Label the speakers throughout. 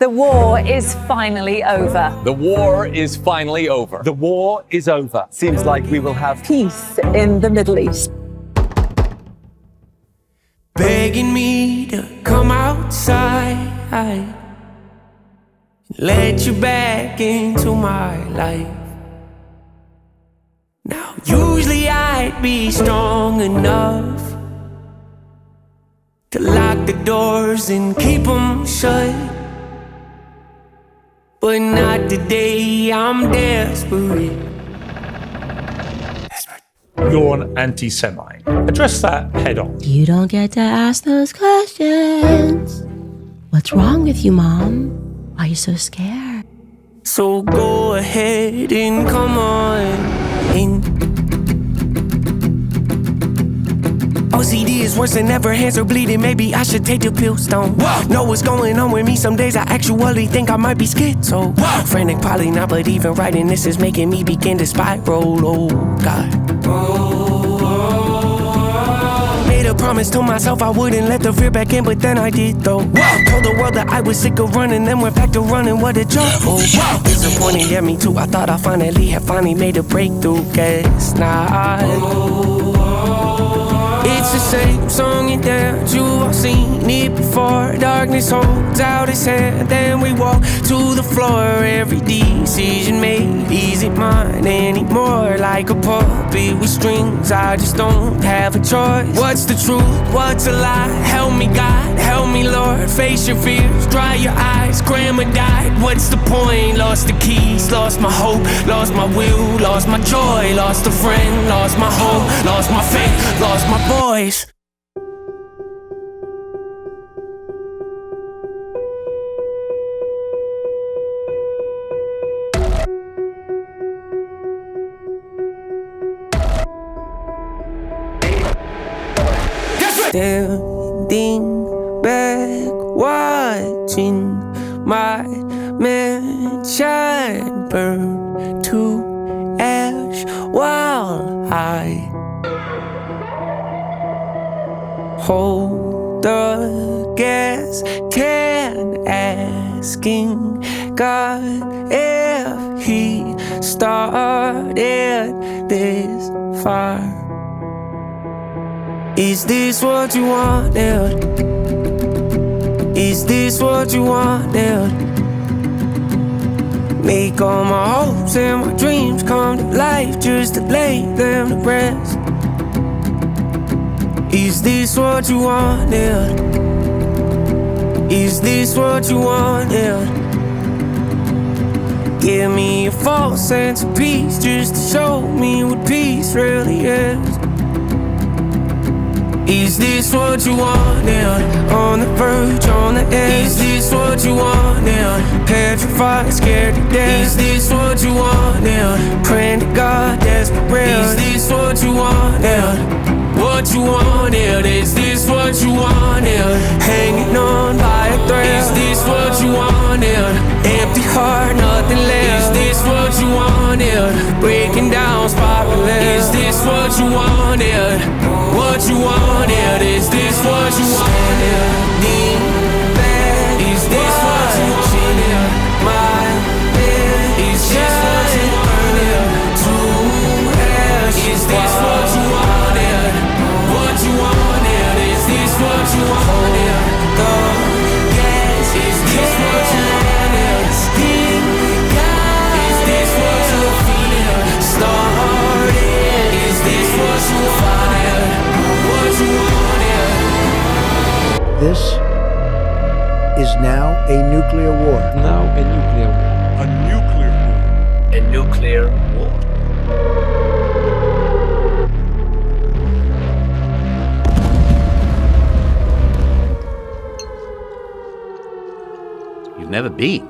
Speaker 1: The war is finally over.
Speaker 2: The war is finally over.
Speaker 3: The war is over.
Speaker 4: Seems like we will have
Speaker 1: Peace in the Middle East.
Speaker 5: Begging me to come outside, let you back into my life. Now, usually I'd be strong enough to lock the doors and keep them shut, but not today, I'm desperate.
Speaker 3: You're an anti-Semite. Address that head on.
Speaker 6: You don't get to ask those questions. What's wrong with you, Mom? Why are you so scared?
Speaker 5: So go ahead and come on in. OCD is worse than ever, hands are bleeding. Maybe I should take the pills down. Know what's going on with me. Some days I actually think I might be schizo. Frantic, probably not, but even writing this is making me begin to spiral. Oh God. Made a promise to myself I wouldn't let the fear back in, but then I did though. Told the world that I was sick of running, then went back to running. What a joke. Disappointed at me too. I thought I finally made a breakthrough. Guess not. It's the same song and dance, you've all seen it before. Darkness holds out its hand, then we walk to the floor. Every decision made isn't mine anymore. Like a puppet with strings, I just don't have a choice. What's the truth, what's a lie? Help me God, help me Lord. Face your fears, dry your eyes. Grandma died, what's the point? Lost the keys, lost my hope, lost my will, lost my joy, lost a friend, lost my hope, lost my faith, lost my boys. Standing back, watching my mansion burn to ash while I hold the gas can, asking God if He started this fire. Is this what you wanted? Is this what you wanted? Make all my hopes and my dreams come to life just to lay them to rest. Is this what you wanted? Is this what you wanted? Give me a false sense of peace just to show me what peace really is. Is this what you wanted? On the verge, on the edge. Is this what you wanted? Petrified, scared to death. Is this what you wanted? Praying to God, desperate. Is this what you wanted? What you wanted? Is this what you wanted? Hanging on by a thread. Is this what you wanted? Empty heart, nothing left. Is this what you wanted? Breaking down, spiraling. Is this what you wanted? What you wanted? Is this what you wanted? Is this what you wanted? My bed. Is this what you wanted? To ash. Is this what you wanted? What you wanted? Is this what you wanted? The gas. Is this what you wanted? Is this what you wanted? Started. Is this what you wanted? What you wanted?
Speaker 7: This is now a nuclear war.
Speaker 2: Now a nuclear war.
Speaker 3: A nuclear war.
Speaker 4: a nuclear war.
Speaker 8: You've never been.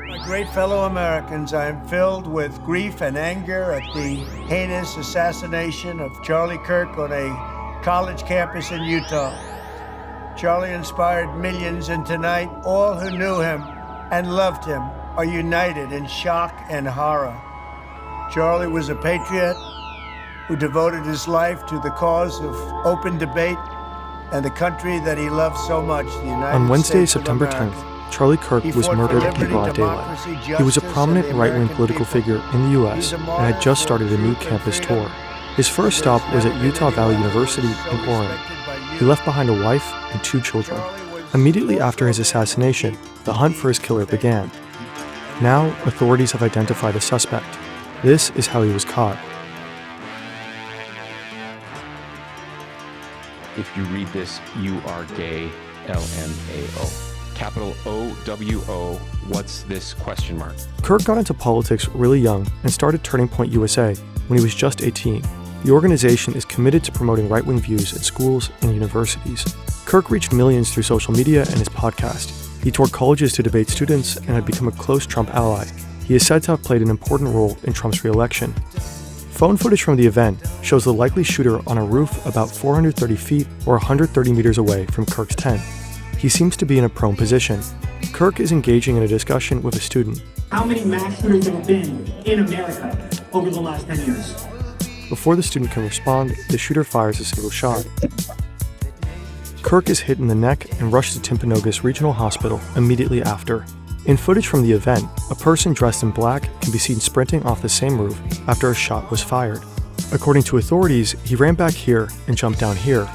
Speaker 9: My great fellow Americans, I am filled with grief and anger at the heinous assassination of Charlie Kirk on a college campus in Utah. Charlie inspired millions, and tonight, all who knew him and loved him are united in shock and horror. Charlie was a patriot who devoted his life to the cause of open debate and the country that he loved so much, the United States.
Speaker 8: On Wednesday,
Speaker 9: of
Speaker 8: September
Speaker 9: America.
Speaker 8: 10th, Charlie Kirk
Speaker 9: He
Speaker 8: was
Speaker 9: fought for
Speaker 8: murdered in
Speaker 9: liberty,
Speaker 8: broad daylight.
Speaker 9: democracy,
Speaker 8: He was a
Speaker 9: justice,
Speaker 8: prominent
Speaker 9: and the
Speaker 8: right-wing
Speaker 9: American
Speaker 8: political
Speaker 9: people.
Speaker 8: figure in the U.S.
Speaker 9: He's a
Speaker 8: and
Speaker 9: martyr
Speaker 8: had just
Speaker 9: for
Speaker 8: started a new
Speaker 9: truth and
Speaker 8: campus
Speaker 9: freedom.
Speaker 8: tour. His first stop was at Utah Valley University in Oregon. He left behind a wife and 2 children. Immediately after his assassination, the hunt for his killer began. Now, authorities have identified a suspect. This is how he was caught.
Speaker 10: If you read this, you are gay, LMAO. Capital OWO, what's this question mark?
Speaker 8: Kirk got into politics really young and started Turning Point USA when he was just 18. The organization is committed to promoting right-wing views at schools and universities. Kirk reached millions through social media and his podcast. He toured colleges to debate students and had become a close Trump ally. He is said to have played an important role in Trump's re-election. Phone footage from the event shows the likely shooter on a roof about 430 feet or 130 meters away from Kirk's tent. He seems to be in a prone position. Kirk is engaging in a discussion with a student.
Speaker 11: How many mass shootings have been in America over the last 10 years?
Speaker 8: Before the student can respond, the shooter fires a single shot. Kirk is hit in the neck and rushed to Timpanogos Regional Hospital immediately after. In footage from the event, a person dressed in black can be seen sprinting off the same roof after a shot was fired. According to authorities, he ran back here and jumped down here.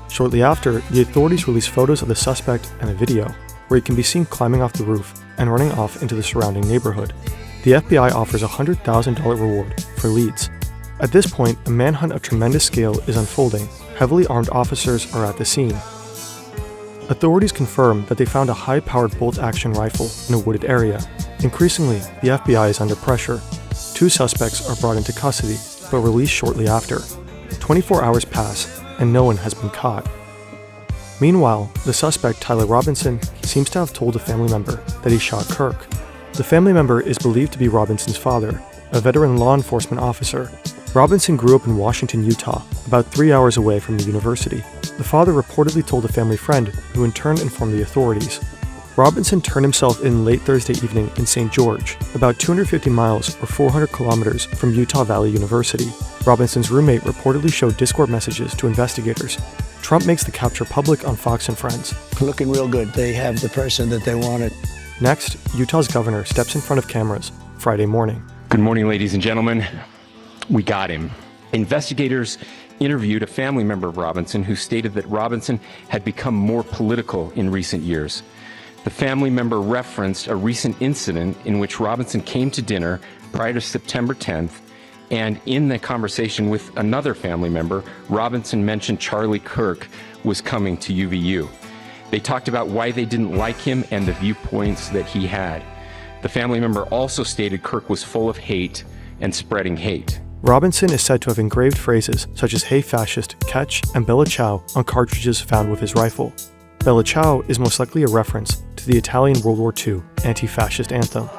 Speaker 8: Shortly after, the authorities released photos of the suspect and a video, where he can be seen climbing off the roof and running off into the surrounding neighborhood. The FBI offers a $100,000 reward for leads. At this point, a manhunt of tremendous scale is unfolding. Heavily armed officers are at the scene. Authorities confirm that they found a high-powered bolt-action rifle in a wooded area. Increasingly, the FBI is under pressure. 2 suspects are brought into custody, but released shortly after. 24 hours pass, and no one has been caught. Meanwhile, the suspect, Tyler Robinson, seems to have told a family member that he shot Kirk. The family member is believed to be Robinson's father, a veteran law enforcement officer. Robinson grew up in Washington, Utah, about 3 hours away from the university. The father reportedly told a family friend, who in turn informed the authorities. Robinson turned himself in late Thursday evening in St. George, about 250 miles or 400 kilometers from Utah Valley University. Robinson's roommate reportedly showed Discord messages to investigators. Trump makes the capture public on Fox and Friends.
Speaker 7: Looking real good. They have the person that they wanted.
Speaker 8: Next, Utah's governor steps in front of cameras Friday morning.
Speaker 10: Good morning, ladies and gentlemen. We got him. Investigators interviewed a family member of Robinson who stated that Robinson had become more political in recent years. The family member referenced a recent incident in which Robinson came to dinner prior to September 10th, and in the conversation with another family member, Robinson mentioned Charlie Kirk was coming to UVU. They talked about why they didn't like him and the viewpoints that he had. The family member also stated Kirk was full of hate and spreading hate.
Speaker 8: Robinson is said to have engraved phrases such as "Hey Fascist, Catch" and "Bella Ciao" on cartridges found with his rifle. Bella Ciao is most likely a reference to the Italian World War II anti-fascist anthem.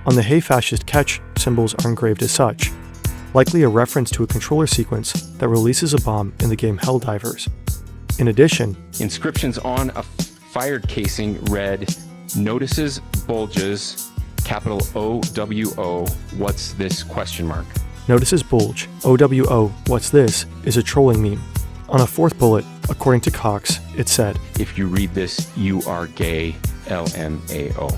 Speaker 8: On the "Hey Fascist, Catch" symbols are engraved as such, likely a reference to a controller sequence that releases a bomb in the game Helldivers. In addition,
Speaker 10: inscriptions on a fired casing read, "Notices bulges, capital OWO, what's this question mark?"
Speaker 8: Notices bulge, OWO, what's this, is a trolling meme. On a 4th bullet, according to Cox, it said,
Speaker 10: "If you read this, you are gay, LMAO."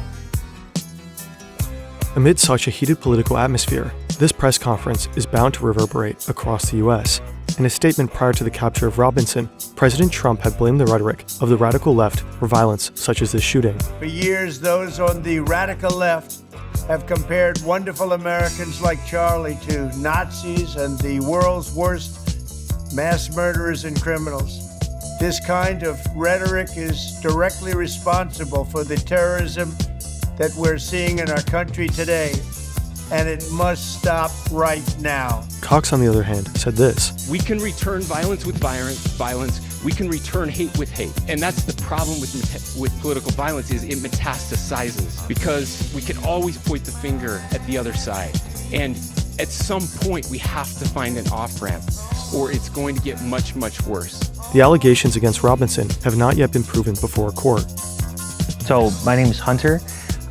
Speaker 8: Amid such a heated political atmosphere, this press conference is bound to reverberate across the U.S. In a statement prior to the capture of Robinson, President Trump had blamed the rhetoric of the radical left for violence such as this shooting.
Speaker 9: For years, those on the radical left have compared wonderful Americans like Charlie to Nazis and the world's worst mass murderers and criminals. This kind of rhetoric is directly responsible for the terrorism that we're seeing in our country today, and it must stop right now.
Speaker 8: Cox, on the other hand, said this:
Speaker 10: "We can return violence with violence. We can return hate with hate. And that's the problem with political violence, is it metastasizes, because we can always point the finger at the other side. And At some point, we have to find an off-ramp, or it's going to get much, much worse.
Speaker 8: The allegations against Robinson have not yet been proven before a court.
Speaker 12: So my name is Hunter.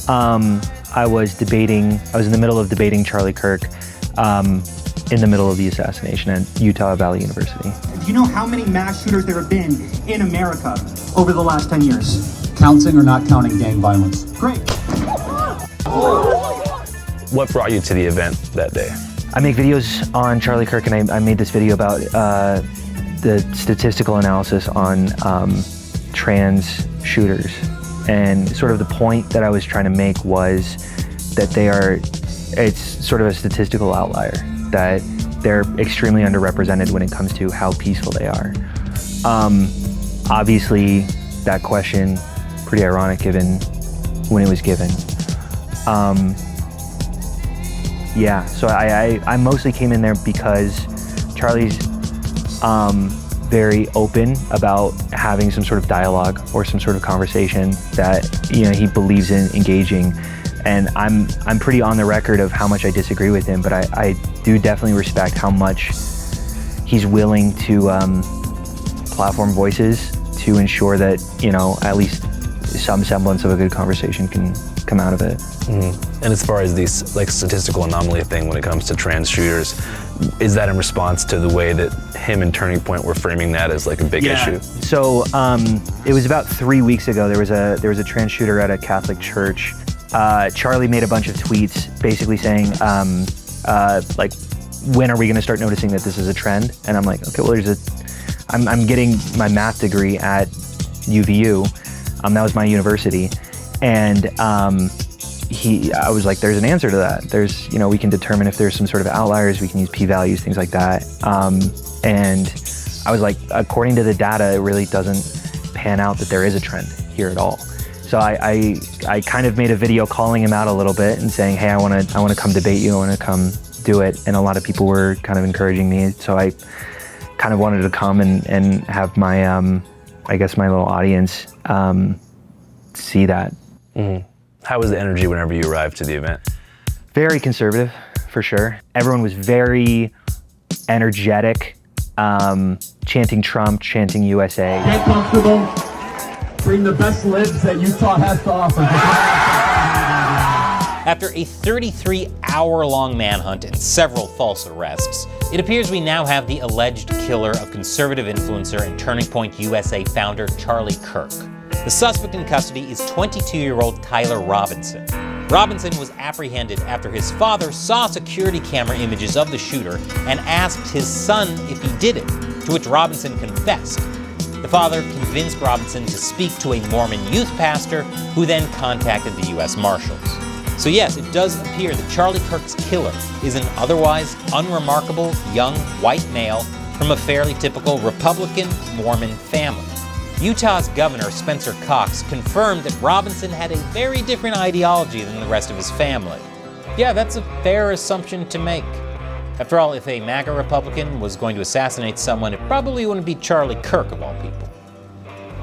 Speaker 12: I was in the middle of debating Charlie Kirk in the middle of the assassination at Utah Valley University.
Speaker 11: Do you know how many mass shooters there have been in America over the last 10 years?
Speaker 13: Counting or not counting gang violence?
Speaker 11: Great.
Speaker 4: What brought you to the event that day?
Speaker 12: I make videos on Charlie Kirk, and I made this video about the statistical analysis on trans shooters. And sort of the point that I was trying to make was that it's sort of a statistical outlier, that they're extremely underrepresented when it comes to how peaceful they are. Obviously, that question, pretty ironic given when it was given. Yeah, so I mostly came in there because Charlie's very open about having some sort of dialogue or some sort of conversation that he believes in engaging. And I'm pretty on the record of how much I disagree with him, but I do definitely respect how much he's willing to platform voices to ensure that, at least some semblance of a good conversation can come out of it.
Speaker 4: Mm-hmm. And as far as these statistical anomaly thing when it comes to trans shooters, is that in response to the way that him and Turning Point were framing that as a big issue?
Speaker 12: So it was about 3 weeks ago. There was a trans shooter at a Catholic church. Charlie made a bunch of tweets basically saying, when are we going to start noticing that this is a trend? And I'm like, okay, well, I'm getting my math degree at UVU. That was my university. And I was like, there's an answer to that. There's, we can determine if there's some sort of outliers, we can use p-values, things like that. And I was like, according to the data, it really doesn't pan out that there is a trend here at all. So I kind of made a video calling him out a little bit and saying, hey, I want to come debate you, I want to come do it. And a lot of people were kind of encouraging me. So I kind of wanted to come and have my, I guess my little audience see that.
Speaker 4: Mm-hmm. How was the energy whenever you arrived to the event?
Speaker 12: Very conservative, for sure. Everyone was very energetic, chanting Trump, chanting USA.
Speaker 13: Get comfortable. Bring the best libs that Utah has to offer.
Speaker 14: After a 33-hour-long manhunt and several false arrests, it appears we now have the alleged killer of conservative influencer and Turning Point USA founder Charlie Kirk. The suspect in custody is 22-year-old Tyler Robinson. Robinson was apprehended after his father saw security camera images of the shooter and asked his son if he did it, to which Robinson confessed. The father convinced Robinson to speak to a Mormon youth pastor, who then contacted the U.S. Marshals. So yes, it does appear that Charlie Kirk's killer is an otherwise unremarkable young white male from a fairly typical Republican Mormon family. Utah's Governor Spencer Cox confirmed that Robinson had a very different ideology than the rest of his family. Yeah, that's a fair assumption to make. After all, if a MAGA Republican was going to assassinate someone, it probably wouldn't be Charlie Kirk of all people.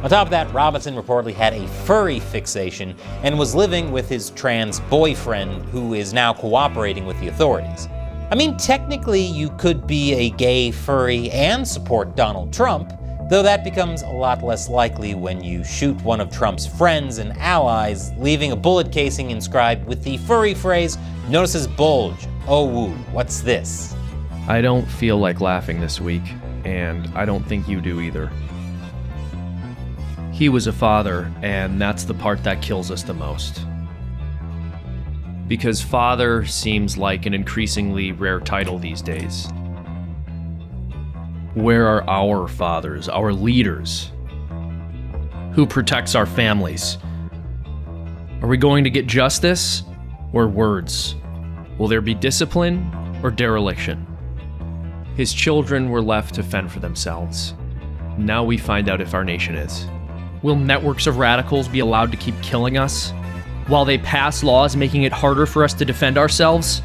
Speaker 14: On top of that, Robinson reportedly had a furry fixation and was living with his trans boyfriend, who is now cooperating with the authorities. I mean, technically you could be a gay furry and support Donald Trump, though that becomes a lot less likely when you shoot one of Trump's friends and allies, leaving a bullet casing inscribed with the furry phrase, "Notices bulge, oh woo, what's this?"
Speaker 15: I don't feel like laughing this week, and I don't think you do either. He was a father, and that's the part that kills us the most. Because father seems like an increasingly rare title these days. Where are our fathers, our leaders? Who protects our families? Are we going to get justice or words? Will there be discipline or dereliction? His children were left to fend for themselves. Now we find out if our nation is. Will networks of radicals be allowed to keep killing us while they pass laws making it harder for us to defend ourselves?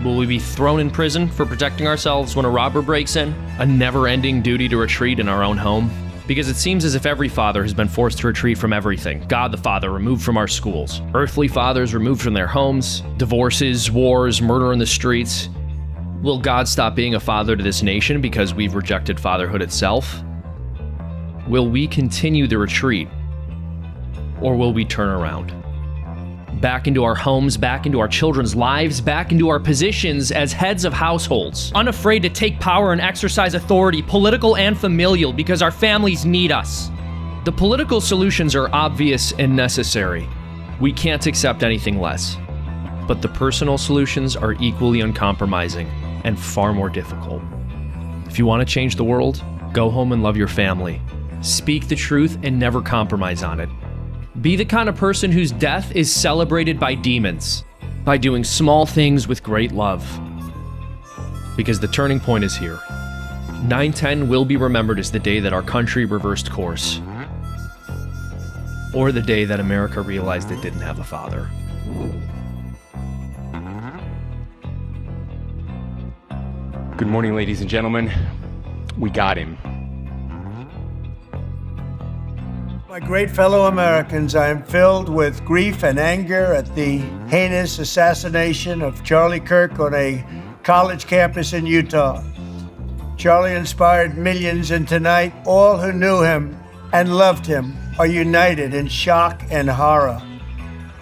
Speaker 15: Will we be thrown in prison for protecting ourselves when a robber breaks in? A never-ending duty to retreat in our own home? Because it seems as if every father has been forced to retreat from everything. God the Father removed from our schools. Earthly fathers removed from their homes. Divorces, wars, murder in the streets. Will God stop being a father to this nation because we've rejected fatherhood itself? Will we continue the retreat? Or will we turn around? Back into our homes, back into our children's lives, back into our positions as heads of households, unafraid to take power and exercise authority, political and familial, because our families need us. The political solutions are obvious and necessary. We can't accept anything less. But the personal solutions are equally uncompromising and far more difficult. If you want to change the world, go home and love your family. Speak the truth and never compromise on it. Be the kind of person whose death is celebrated by demons, by doing small things with great love. Because the turning point is here. 9/10 will be remembered as the day that our country reversed course. Or the day that America realized it didn't have a father.
Speaker 10: Good morning, ladies and gentlemen. We got him.
Speaker 9: My great fellow Americans, I am filled with grief and anger at the heinous assassination of Charlie Kirk on a college campus in Utah. Charlie inspired millions, and tonight, all who knew him and loved him are united in shock and horror.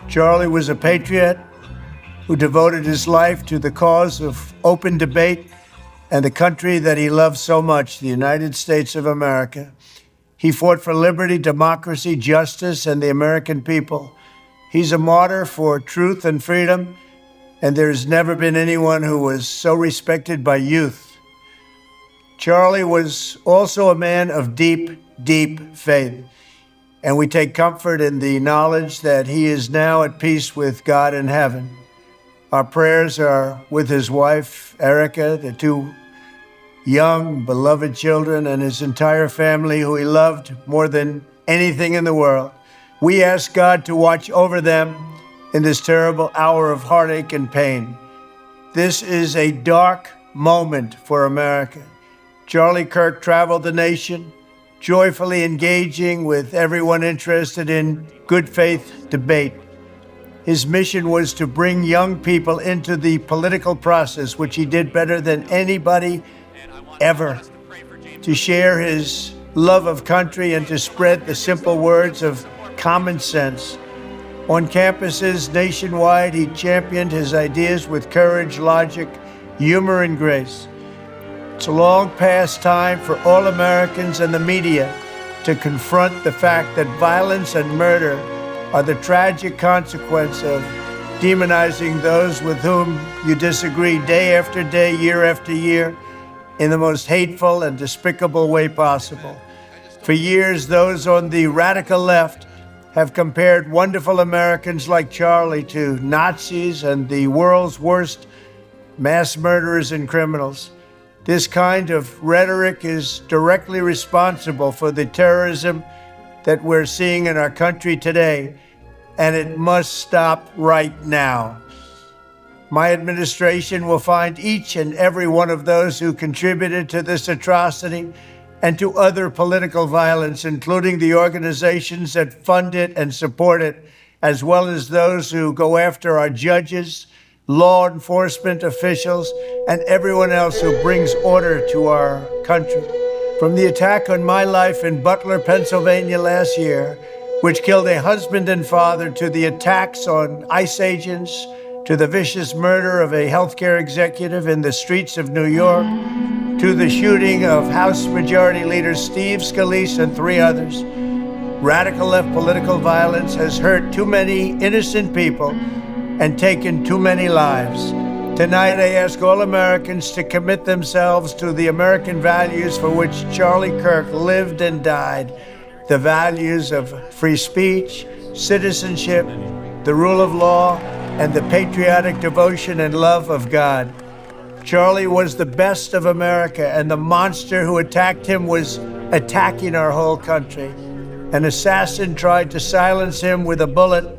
Speaker 9: Charlie was a patriot who devoted his life to the cause of open debate and the country that he loved so much, the United States of America. He fought for liberty, democracy, justice, and the American people. He's a martyr for truth and freedom, and there's never been anyone who was so respected by youth. Charlie was also a man of deep, deep faith, and we take comfort in the knowledge that he is now at peace with God in heaven. Our prayers are with his wife, Erica, the two young, beloved children, and his entire family who he loved more than anything in the world. We ask God to watch over them in this terrible hour of heartache and pain. This is a dark moment for America. Charlie Kirk traveled the nation, joyfully engaging with everyone interested in good faith debate. His mission was to bring young people into the political process, which he did better than anybody ever, to share his love of country and to spread the simple words of common sense. On campuses nationwide, he championed his ideas with courage, logic, humor, and grace. It's a long past time for all Americans and the media to confront the fact that violence and murder are the tragic consequence of demonizing those with whom you disagree day after day, year after year, in the most hateful and despicable way possible. For years, those on the radical left have compared wonderful Americans like Charlie to Nazis and the world's worst mass murderers and criminals. This kind of rhetoric is directly responsible for the terrorism that we're seeing in our country today, and it must stop right now. My administration will find each and every one of those who contributed to this atrocity and to other political violence, including the organizations that fund it and support it, as well as those who go after our judges, law enforcement officials, and everyone else who brings order to our country. From the attack on my life in Butler, Pennsylvania last year, which killed a husband and father, to the attacks on ICE agents, to the vicious murder of a healthcare executive in the streets of New York, to the shooting of House Majority Leader Steve Scalise and 3 others. Radical left political violence has hurt too many innocent people and taken too many lives. Tonight, I ask all Americans to commit themselves to the American values for which Charlie Kirk lived and died, the values of free speech, citizenship, the rule of law, and the patriotic devotion and love of God. Charlie was the best of America, and the monster who attacked him was attacking our whole country. An assassin tried to silence him with a bullet,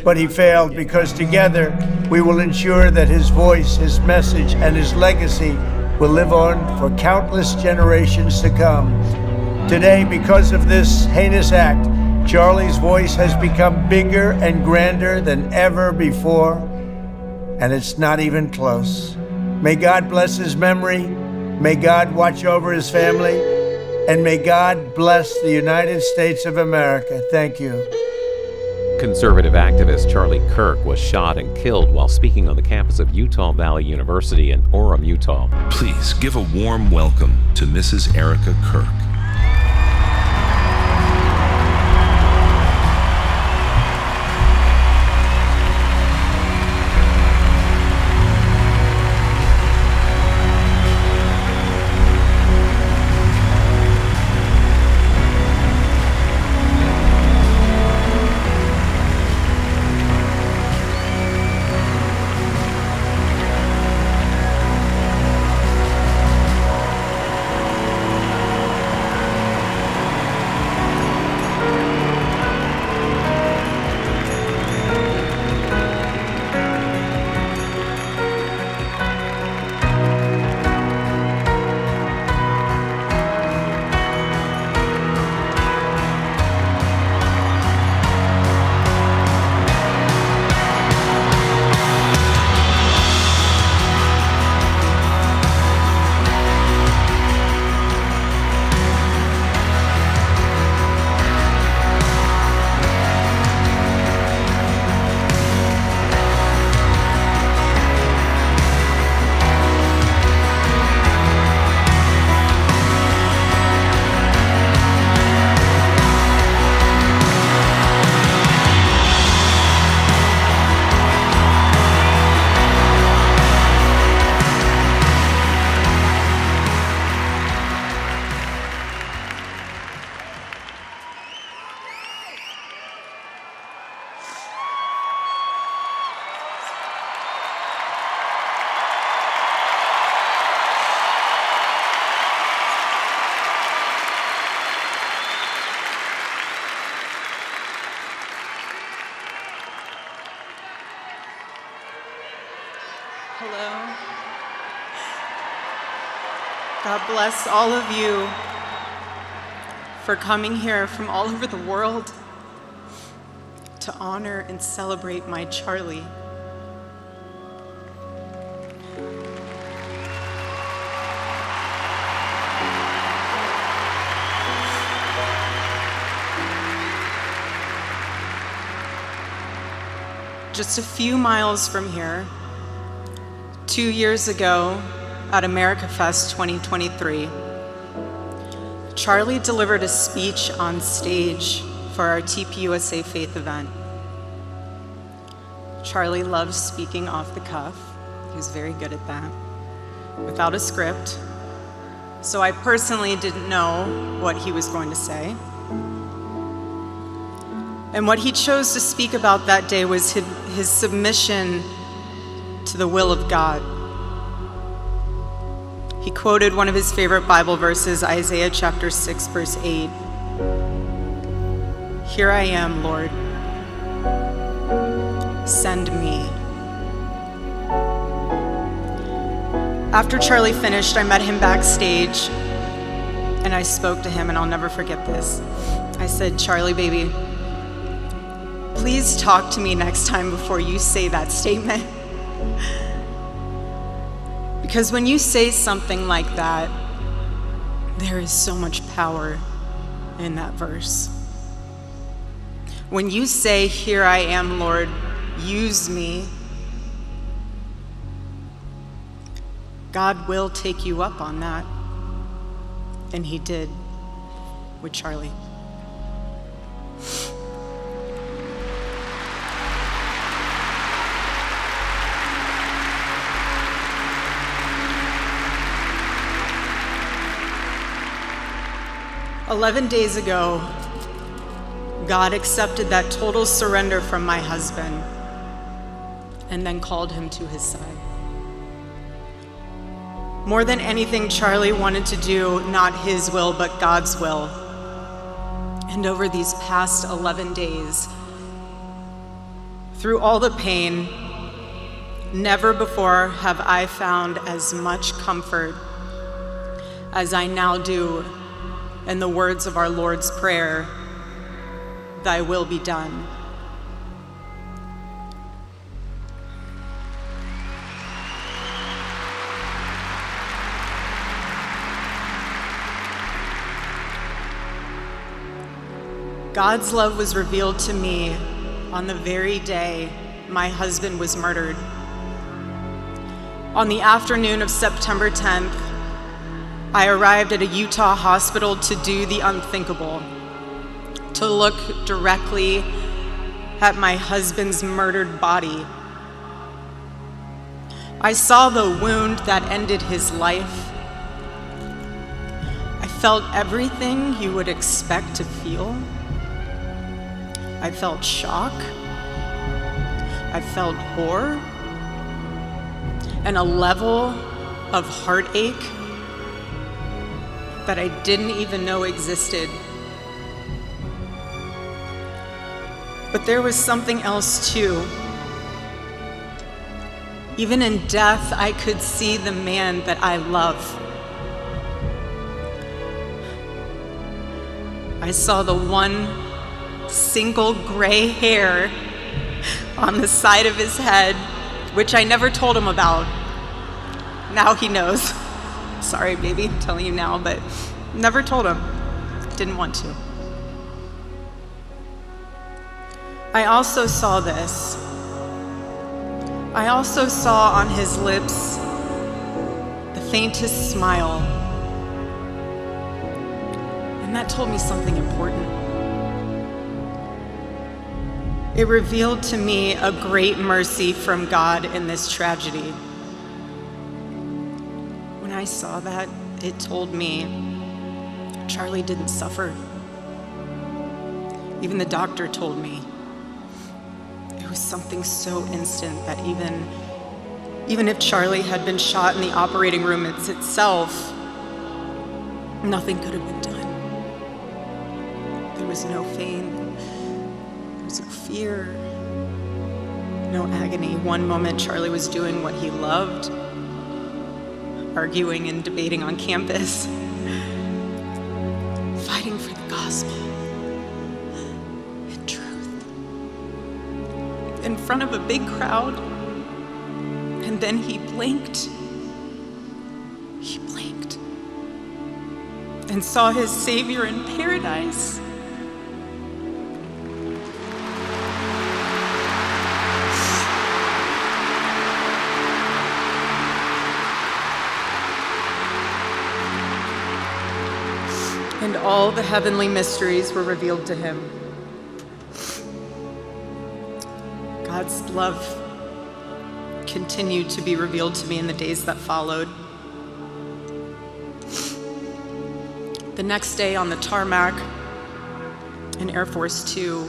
Speaker 9: but he failed, because together we will ensure that his voice, his message, and his legacy will live on for countless generations to come. Today, because of this heinous act, Charlie's voice has become bigger and grander than ever before, and it's not even close. May God bless his memory. May God watch over his family. And may God bless the United States of America. Thank you.
Speaker 16: Conservative activist Charlie Kirk was shot and killed while speaking on the campus of Utah Valley University in Orem, Utah.
Speaker 17: Please give a warm welcome to Mrs. Erica Kirk.
Speaker 18: Hello. God bless all of you for coming here from all over the world to honor and celebrate my Charlie. Just a few miles from here, 2 years ago at America Fest 2023, Charlie delivered a speech on stage for our TPUSA Faith event. Charlie loves speaking off the cuff. He was very good at that, without a script. So I personally didn't know what he was going to say. And what he chose to speak about that day was his submission to the will of God. He quoted one of his favorite Bible verses, Isaiah chapter 6, verse 8. Here I am, Lord. Send me. After Charlie finished, I met him backstage and I spoke to him, and I'll never forget this. I said, Charlie, baby, please talk to me next time before you say that statement. Because when you say something like that, there is so much power in that verse. When you say, here I am, Lord, use me, God will take you up on that. And he did with Charlie. "11 days ago, God accepted that total surrender from my husband and then called him to his side. More than anything, Charlie wanted to do not his will, but God's will. And over these past 11 days, through all the pain, never before have I found as much comfort as I now do in the words of our Lord's Prayer, thy will be done. God's love was revealed to me on the very day my husband was murdered. On the afternoon of September 10th, I arrived at a Utah hospital to do the unthinkable, to look directly at my husband's murdered body. I saw the wound that ended his life. I felt everything you would expect to feel. I felt shock. I felt horror. And a level of heartache that I didn't even know existed. But there was something else too. Even in death, I could see the man that I love. I saw the one single gray hair on the side of his head, which I never told him about. Now he knows. Sorry, baby, I'm telling you now, but never told him. Didn't want to. I also saw this. I also saw on his lips the faintest smile. And that told me something important. It revealed to me a great mercy from God in this tragedy. When I saw that, it told me Charlie didn't suffer. Even the doctor told me. It was something so instant that even if Charlie had been shot in the operating room itself, nothing could have been done. There was no pain, there was no fear, no agony. One moment Charlie was doing what he loved, arguing and debating on campus, fighting for the gospel and truth in front of a big crowd. And then he blinked. He blinked and saw his Savior in paradise. And all the heavenly mysteries were revealed to him. God's love continued to be revealed to me in the days that followed. The next day on the tarmac in Air Force 2,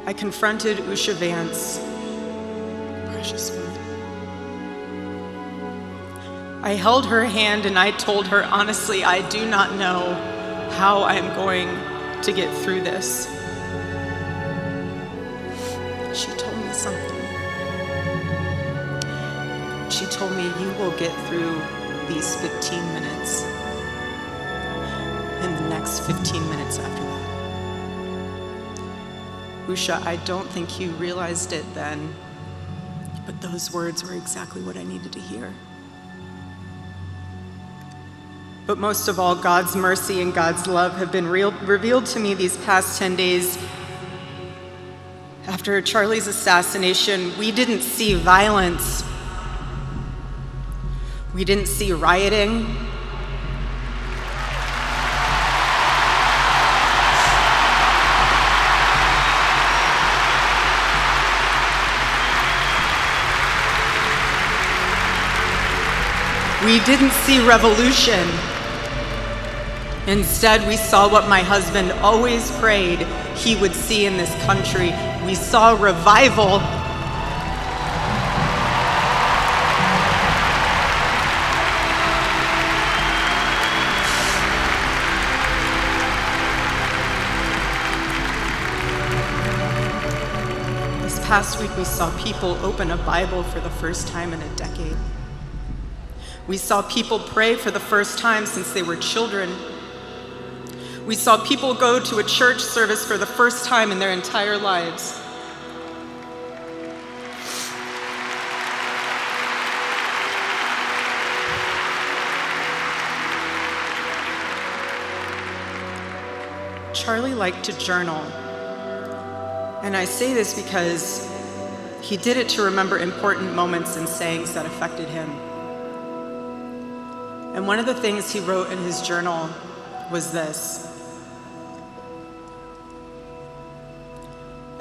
Speaker 18: I confronted Usha Vance, precious woman. I held her hand and I told her, honestly, I do not know how I'm going to get through this. She told me something. She told me, you will get through these 15 minutes and the next 15 minutes after that. Usha, I don't think you realized it then, but those words were exactly what I needed to hear. But most of all, God's mercy and God's love have been revealed to me these past 10 days. After Charlie's assassination, we didn't see violence. We didn't see rioting. We didn't see revolution. Instead, we saw what my husband always prayed he would see in this country. We saw revival. This past week, we saw people open a Bible for the first time in a decade. We saw people pray for the first time since they were children. We saw people go to a church service for the first time in their entire lives. Charlie liked to journal. And I say this because he did it to remember important moments and sayings that affected him. And one of the things he wrote in his journal was this: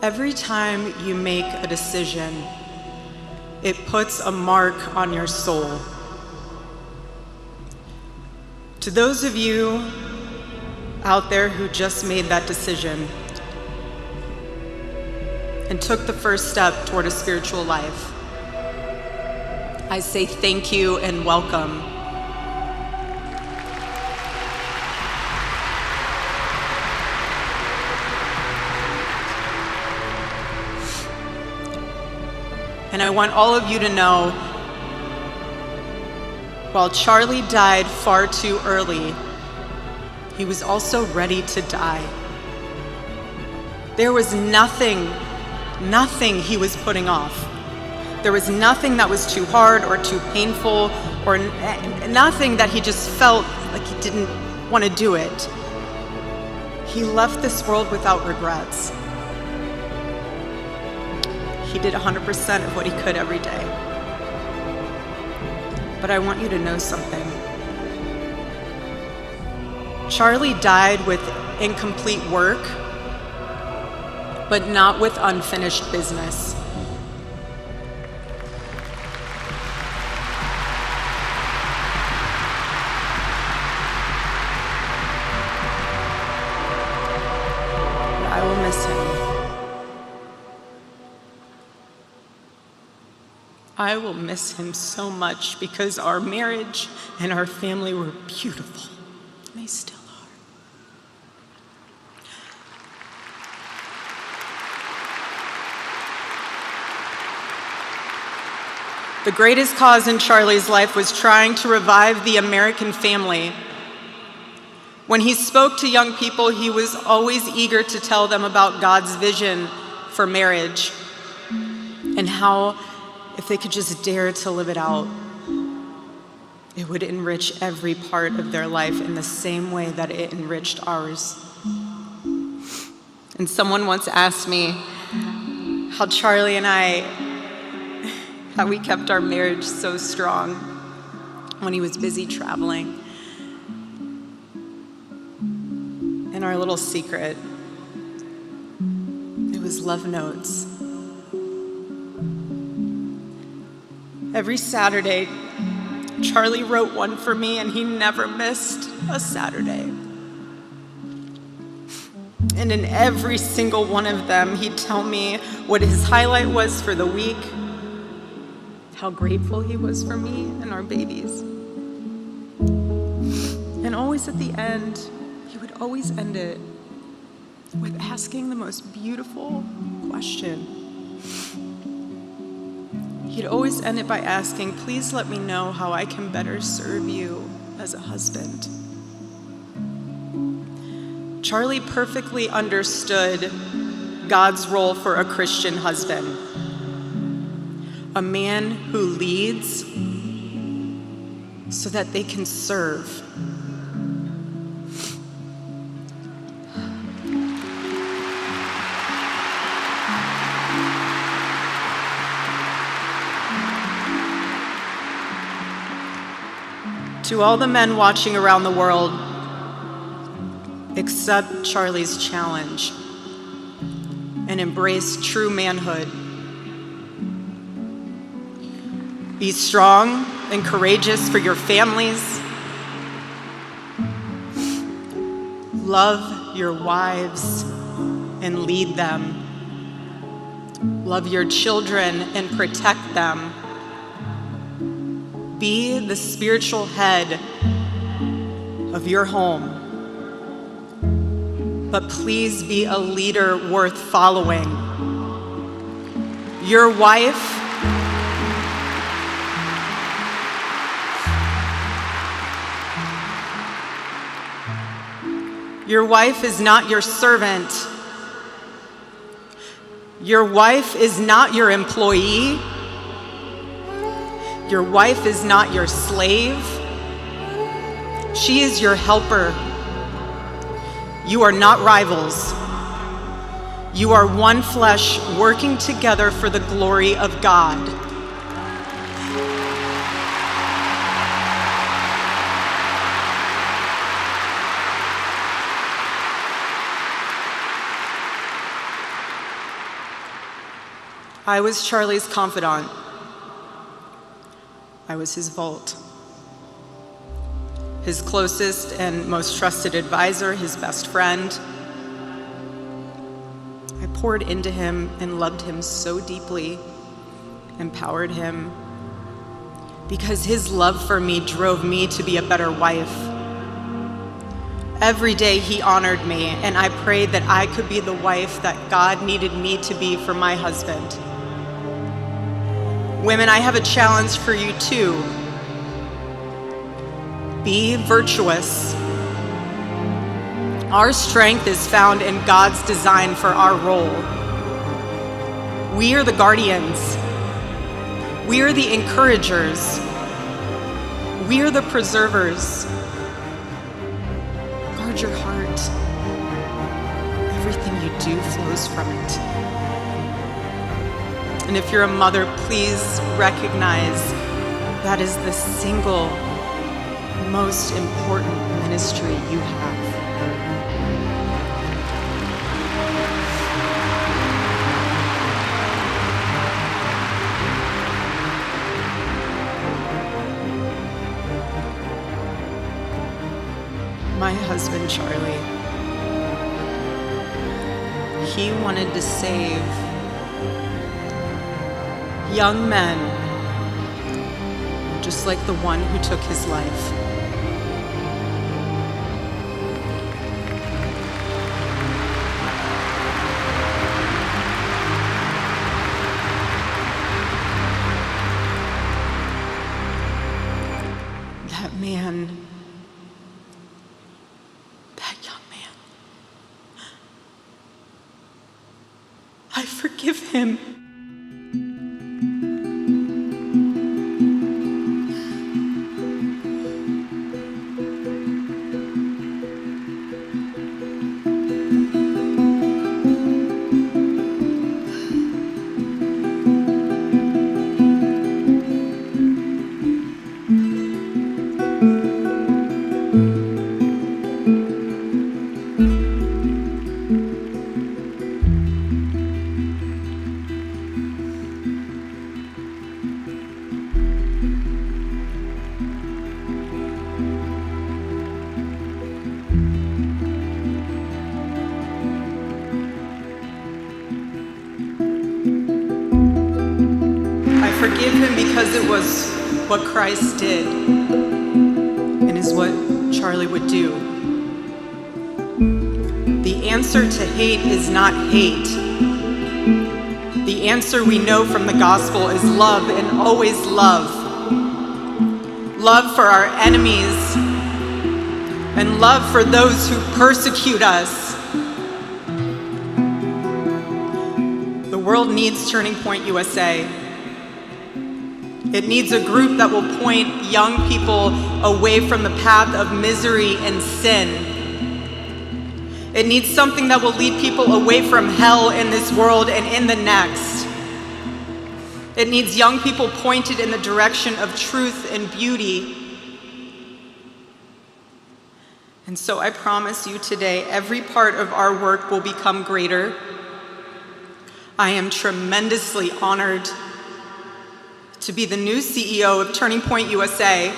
Speaker 18: every time you make a decision, it puts a mark on your soul. To those of you out there who just made that decision and took the first step toward a spiritual life, I say thank you and welcome. And I want all of you to know, while Charlie died far too early, he was also ready to die. There was nothing he was putting off. There was nothing that was too hard or too painful, or nothing that he just felt like he didn't want to do it. He left this world without regrets. He did 100% of what he could every day. But I want you to know something. Charlie died with incomplete work, but not with unfinished business. I will miss him. I will miss him so much because our marriage and our family were beautiful. And they still are. The greatest cause in Charlie's life was trying to revive the American family. When he spoke to young people, he was always eager to tell them about God's vision for marriage and how, if they could just dare to live it out, it would enrich every part of their life in the same way that it enriched ours. And someone once asked me how Charlie and I, how we kept our marriage so strong when he was busy traveling. And our little secret, it was love notes. Every Saturday, Charlie wrote one for me, and he never missed a Saturday. And in every single one of them, he'd tell me what his highlight was for the week, how grateful he was for me and our babies. And always at the end, he would always end it with asking the most beautiful question. He'd always end it by asking, please let me know how I can better serve you as a husband. Charlie perfectly understood God's role for a Christian husband. A man who leads so that they can serve. To all the men watching around the world, accept Charlie's challenge and embrace true manhood. Be strong and courageous for your families. Love your wives and lead them. Love your children and protect them. Be the spiritual head of your home. But please be a leader worth following. Your wife is not your servant. Your wife is not your employee. Your wife is not your slave. She is your helper. You are not rivals. You are one flesh working together for the glory of God. I was Charlie's confidant. I was his vault. His closest and most trusted advisor, his best friend. I poured into him and loved him so deeply, empowered him, because his love for me drove me to be a better wife. Every day he honored me, and I prayed that I could be the wife that God needed me to be for my husband. Women, I have a challenge for you too. Be virtuous. Our strength is found in God's design for our role. We are the guardians. We are the encouragers. We are the preservers. Guard your heart. Everything you do flows from it. And if you're a mother, please recognize that is the single most important ministry you have. My husband, Charlie, he wanted to save young men, just like the one who took his life. That man, that young man, I forgive him. Forgive him because it was what Christ did and is what Charlie would do. The answer to hate is not hate. The answer we know from the gospel is love, and always love. Love for our enemies and love for those who persecute us. The world needs Turning Point USA. It needs a group that will point young people away from the path of misery and sin. It needs something that will lead people away from hell in this world and in the next. It needs young people pointed in the direction of truth and beauty. And so I promise you today, every part of our work will become greater. I am tremendously honored to be the new CEO of Turning Point USA.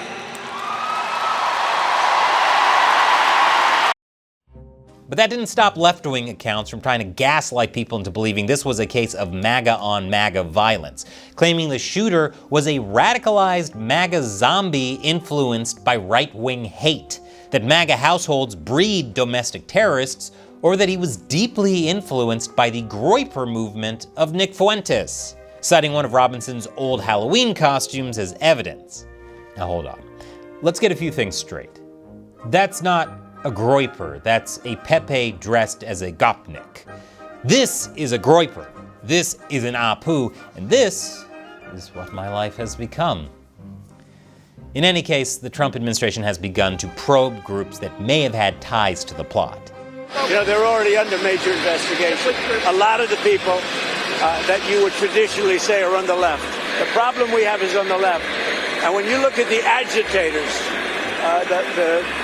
Speaker 14: But that didn't stop left-wing accounts from trying to gaslight people into believing this was a case of MAGA on MAGA violence, claiming the shooter was a radicalized MAGA zombie influenced by right-wing hate, that MAGA households breed domestic terrorists, or that he was deeply influenced by the Groyper movement of Nick Fuentes, citing one of Robinson's old Halloween costumes as evidence. Now hold on. Let's get a few things straight. That's not a Groyper, that's a Pepe dressed as a Gopnik. This is a Groyper, this is an Apu, and this is what my life has become. In any case, the Trump administration has begun to probe groups that may have had ties to the plot.
Speaker 9: You know, they're already under major investigation. A lot of the people that you would traditionally say are on the left. The problem we have is on the left. And when you look at the agitators,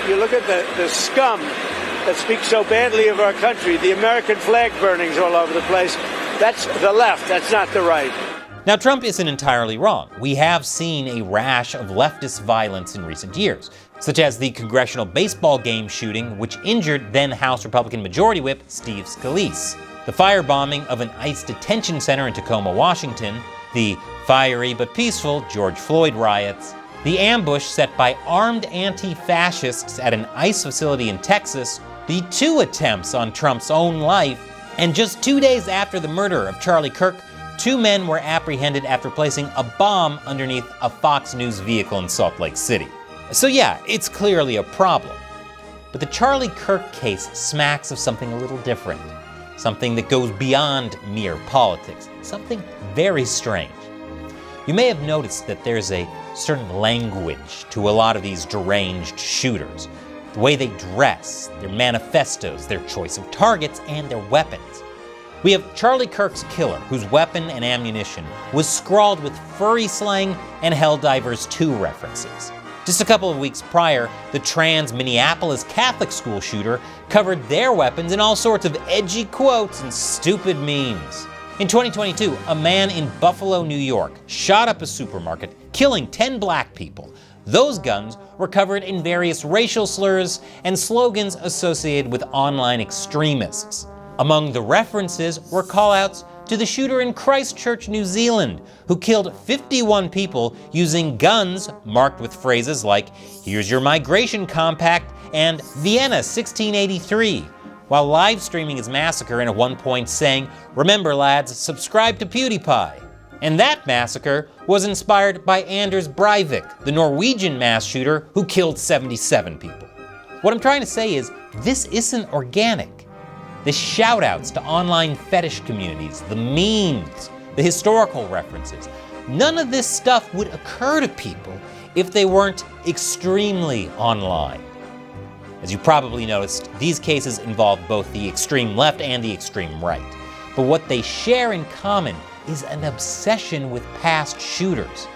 Speaker 9: you look at the scum that speaks so badly of our country, the American flag burnings all over the place, that's the left, that's not the right.
Speaker 14: Now, Trump isn't entirely wrong. We have seen a rash of leftist violence in recent years, such as the congressional baseball game shooting, which injured then House Republican Majority Whip Steve Scalise, the firebombing of an ICE detention center in Tacoma, Washington, the fiery but peaceful George Floyd riots, the ambush set by armed anti-fascists at an ICE facility in Texas, the 2 attempts on Trump's own life, and just 2 days after the murder of Charlie Kirk, 2 men were apprehended after placing a bomb underneath a Fox News vehicle in Salt Lake City. So yeah, it's clearly a problem. But the Charlie Kirk case smacks of something a little different. Something that goes beyond mere politics. Something very strange. You may have noticed that there's a certain language to a lot of these deranged shooters. The way they dress, their manifestos, their choice of targets, and their weapons. We have Charlie Kirk's killer, whose weapon and ammunition was scrawled with furry slang and Helldivers 2 references. Just a couple of weeks prior, the trans Minneapolis Catholic school shooter covered their weapons in all sorts of edgy quotes and stupid memes. In 2022, a man in Buffalo, New York, shot up a supermarket, killing 10 black people. Those guns were covered in various racial slurs and slogans associated with online extremists. Among the references were callouts to the shooter in Christchurch, New Zealand, who killed 51 people using guns marked with phrases like, "Here's your migration compact," and "Vienna 1683," while live streaming his massacre and at one point saying, "Remember lads, subscribe to PewDiePie." And that massacre was inspired by Anders Breivik, the Norwegian mass shooter who killed 77 people. What I'm trying to say is, this isn't organic. The shout-outs to online fetish communities, the memes, the historical references, none of this stuff would occur to people if they weren't extremely online. As you probably noticed, these cases involve both the extreme left and the extreme right. But what they share in common is an obsession with past shooters.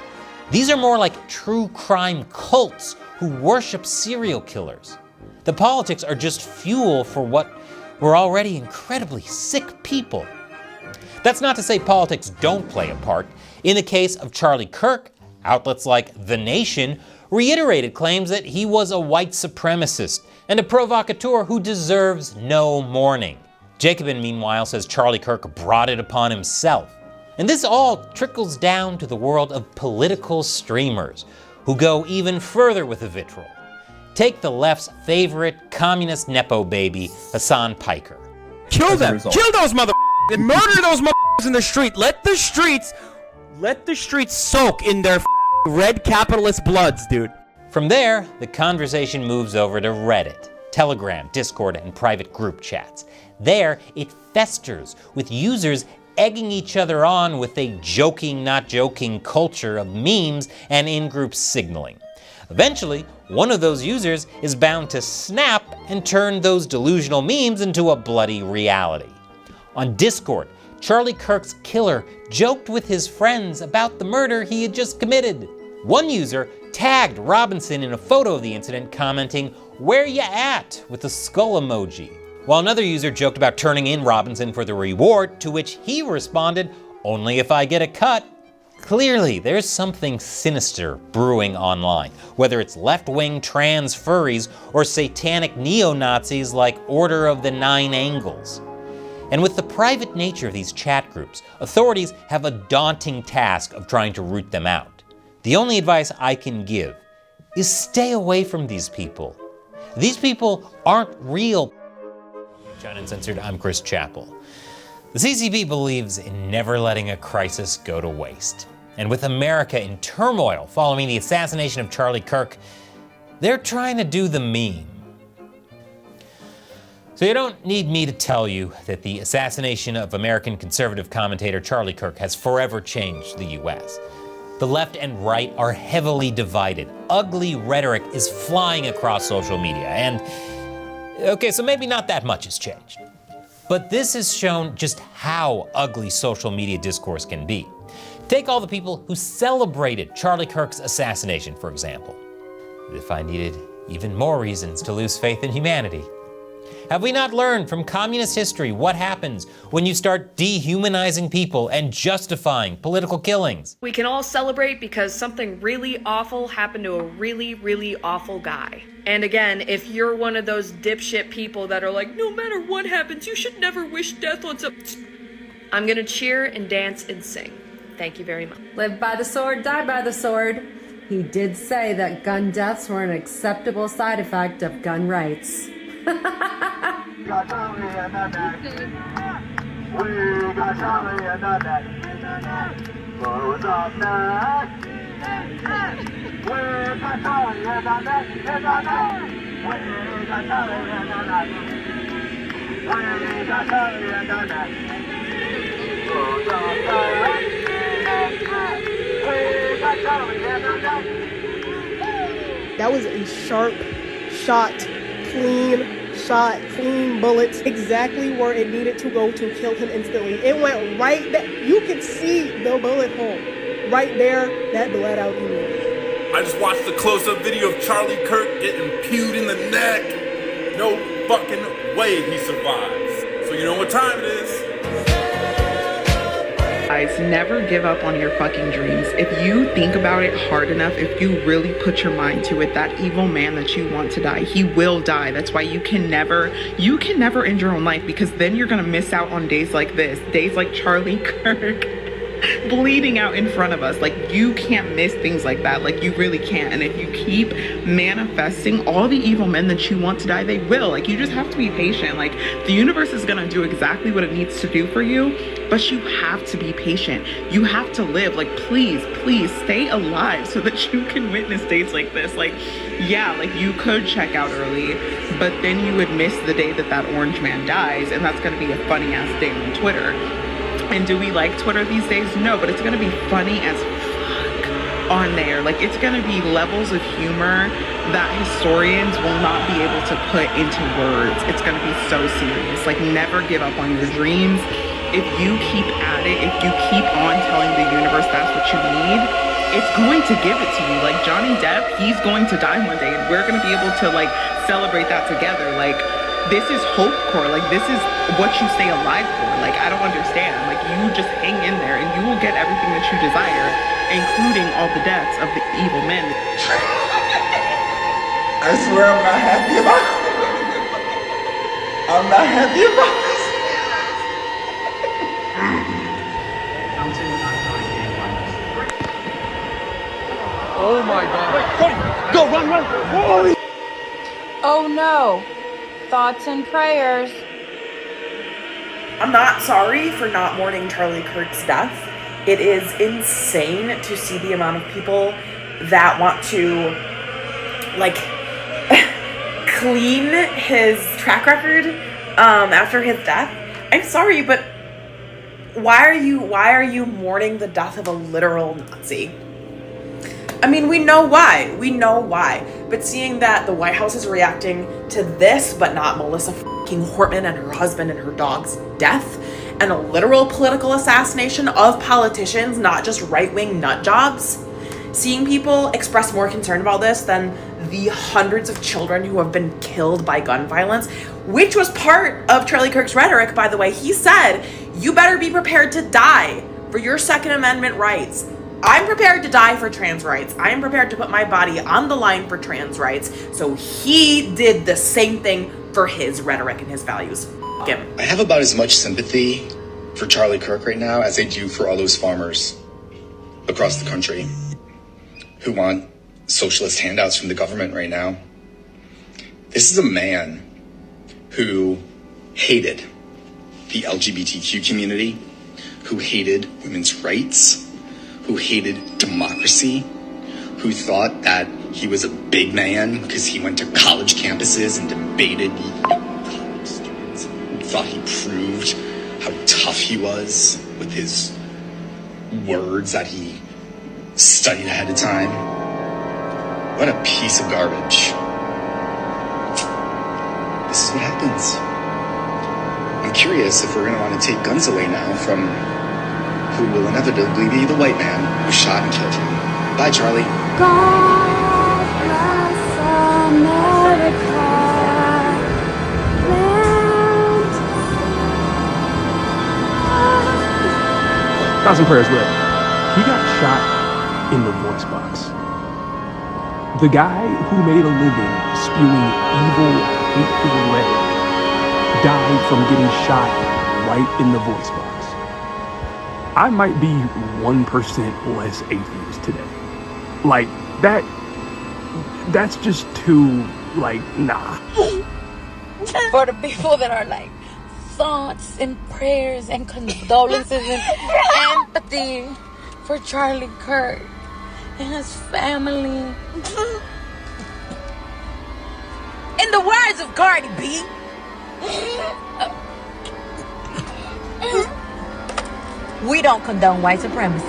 Speaker 14: These are more like true crime cults who worship serial killers. The politics are just fuel for what were already incredibly sick people. That's not to say politics don't play a part. In the case of Charlie Kirk, outlets like The Nation reiterated claims that he was a white supremacist and a provocateur who deserves no mourning. Jacobin, meanwhile, says Charlie Kirk brought it upon himself. And this all trickles down to the world of political streamers who go even further with the vitriol. Take the left's favorite communist nepo baby, Hassan Piker.
Speaker 19: Kill them! Kill those motherfuckers! And murder those motherfuckers in the street! Let the streets soak in their red capitalist bloods, dude.
Speaker 14: From there, the conversation moves over to Reddit, Telegram, Discord, and private group chats. There, it festers, with users egging each other on with a joking, not joking culture of memes and in-group signaling. Eventually, one of those users is bound to snap and turn those delusional memes into a bloody reality. On Discord, Charlie Kirk's killer joked with his friends about the murder he had just committed. One user tagged Robinson in a photo of the incident, commenting, "Where ya at?" with a skull emoji. While another user joked about turning in Robinson for the reward, to which he responded, "Only if I get a cut." Clearly, there's something sinister brewing online, whether it's left-wing trans furries or satanic neo-Nazis like Order of the Nine Angles. And with the private nature of these chat groups, authorities have a daunting task of trying to root them out. The only advice I can give is stay away from these people. These people aren't real. China Uncensored, I'm Chris Chappell. The CCP believes in never letting a crisis go to waste. And with America in turmoil following the assassination of Charlie Kirk, they're trying to do the meme. So you don't need me to tell you that the assassination of American conservative commentator Charlie Kirk has forever changed the US. The left and right are heavily divided. Ugly rhetoric is flying across social media, and Okay, so maybe not that much has changed. But this has shown just how ugly social media discourse can be. Take all the people who celebrated Charlie Kirk's assassination, for example. If I needed even more reasons to lose faith in humanity. Have we not learned from communist history what happens when you start dehumanizing people and justifying political killings?
Speaker 20: We can all celebrate because something really awful happened to a really, really awful guy. And again, if you're one of those dipshit people that are like, no matter what happens, you should never wish death on some... I'm gonna cheer and dance and sing. Thank you very much.
Speaker 21: Live by the sword, die by the sword. He did say that gun deaths were an acceptable side effect of gun rights.
Speaker 22: That was a sharp shot, clean bullets, exactly where it needed to go to kill him instantly. It went right there. You could see the bullet hole. Right there, that bled out immediately.
Speaker 23: I just watched the close-up video of Charlie Kirk getting pewed in the neck. No fucking way he survives. So you know what time it is.
Speaker 24: Guys, never give up on your fucking dreams. If you think about it hard enough, if you really put your mind to it, that evil man that you want to die, he will die. That's why you can never end your own life, because then you're gonna miss out on days like this, days like Charlie Kirk bleeding out in front of us. Like, you can't miss things like that. Like, you really can't. And if you keep manifesting all the evil men that you want to die, they will. Like, you just have to be patient. Like, the universe is gonna do exactly what it needs to do for you, but you have to be patient. You have to live. Like, please stay alive so that you can witness days like this. Like, yeah, like, you could check out early, but then you would miss the day that orange man dies, and that's gonna be a funny ass day on Twitter. And do we like Twitter these days? No, but it's gonna be funny as fuck on there. Like, it's gonna be levels of humor that historians will not be able to put into words. It's gonna be so serious. Like, never give up on your dreams. If you keep at it, if you keep on telling the universe that's what you need, it's going to give it to you. Like, Johnny Depp, he's going to die one day, and we're gonna be able to, like, celebrate that together. Like, this is hope core. Like, this is what you stay alive for. Like, I don't understand. Like, you just hang in there and you will get everything that you desire, including all the deaths of the evil men.
Speaker 25: I swear I'm not happy about it. I'm not happy about this.
Speaker 23: Oh my God. Go, run. Holy.
Speaker 26: Oh no. Thoughts and prayers.
Speaker 27: I'm not sorry for not mourning Charlie Kirk's death. It is insane to see the amount of people that want to, like, clean his track record after his death. I'm sorry, but why are you mourning the death of a literal Nazi? I mean, we know why. But seeing that the White House is reacting to this, but not Melissa fucking Hortman and her husband and her dog's death, and a literal political assassination of politicians, not just right-wing nut jobs, seeing people express more concern about this than the hundreds of children who have been killed by gun violence, which was part of Charlie Kirk's rhetoric, by the way. He said, you better be prepared to die for your Second Amendment rights. I'm prepared to die for trans rights. I am prepared to put my body on the line for trans rights. So he did the same thing for his rhetoric and his values. F him.
Speaker 28: I have about as much sympathy for Charlie Kirk right now as I do for all those farmers across the country who want socialist handouts from the government right now. This is a man who hated the LGBTQ community, who hated women's rights, who hated democracy, who thought that he was a big man because he went to college campuses and debated college students, who thought he proved how tough he was with his words that he studied ahead of time. What a piece of garbage. this is what happens. I'm curious if we're going to want to take guns away now from who will inevitably be the white man who shot and killed him. Bye, Charlie.
Speaker 26: God bless America.
Speaker 1: Thoughts and prayers, look. He got shot in the voice box. The guy who made a living spewing evil, hateful rhetoric died from getting shot right in the voice box. I might be 1% less atheist today. Like, that's just too, like, nah.
Speaker 26: For the people that are like, thoughts and prayers and condolences and empathy for Charlie Kirk and his family. In the words of Cardi B, we don't condone white supremacy.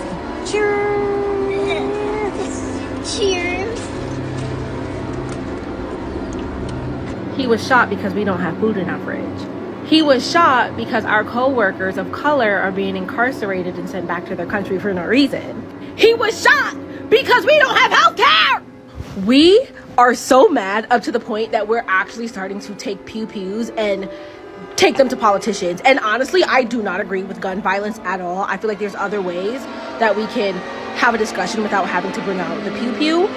Speaker 26: Cheers. Cheers.
Speaker 2: He was shot because we don't have food in our fridge. He was shot because our co-workers of color are being incarcerated and sent back to their country for no reason. He was shot because we don't have health care. We are so mad up to the point that we're actually starting to take pew-pews and take them to politicians. And honestly, I do not agree with gun violence at all. I feel like there's other ways that we can have a discussion without having to bring out the pew-pew.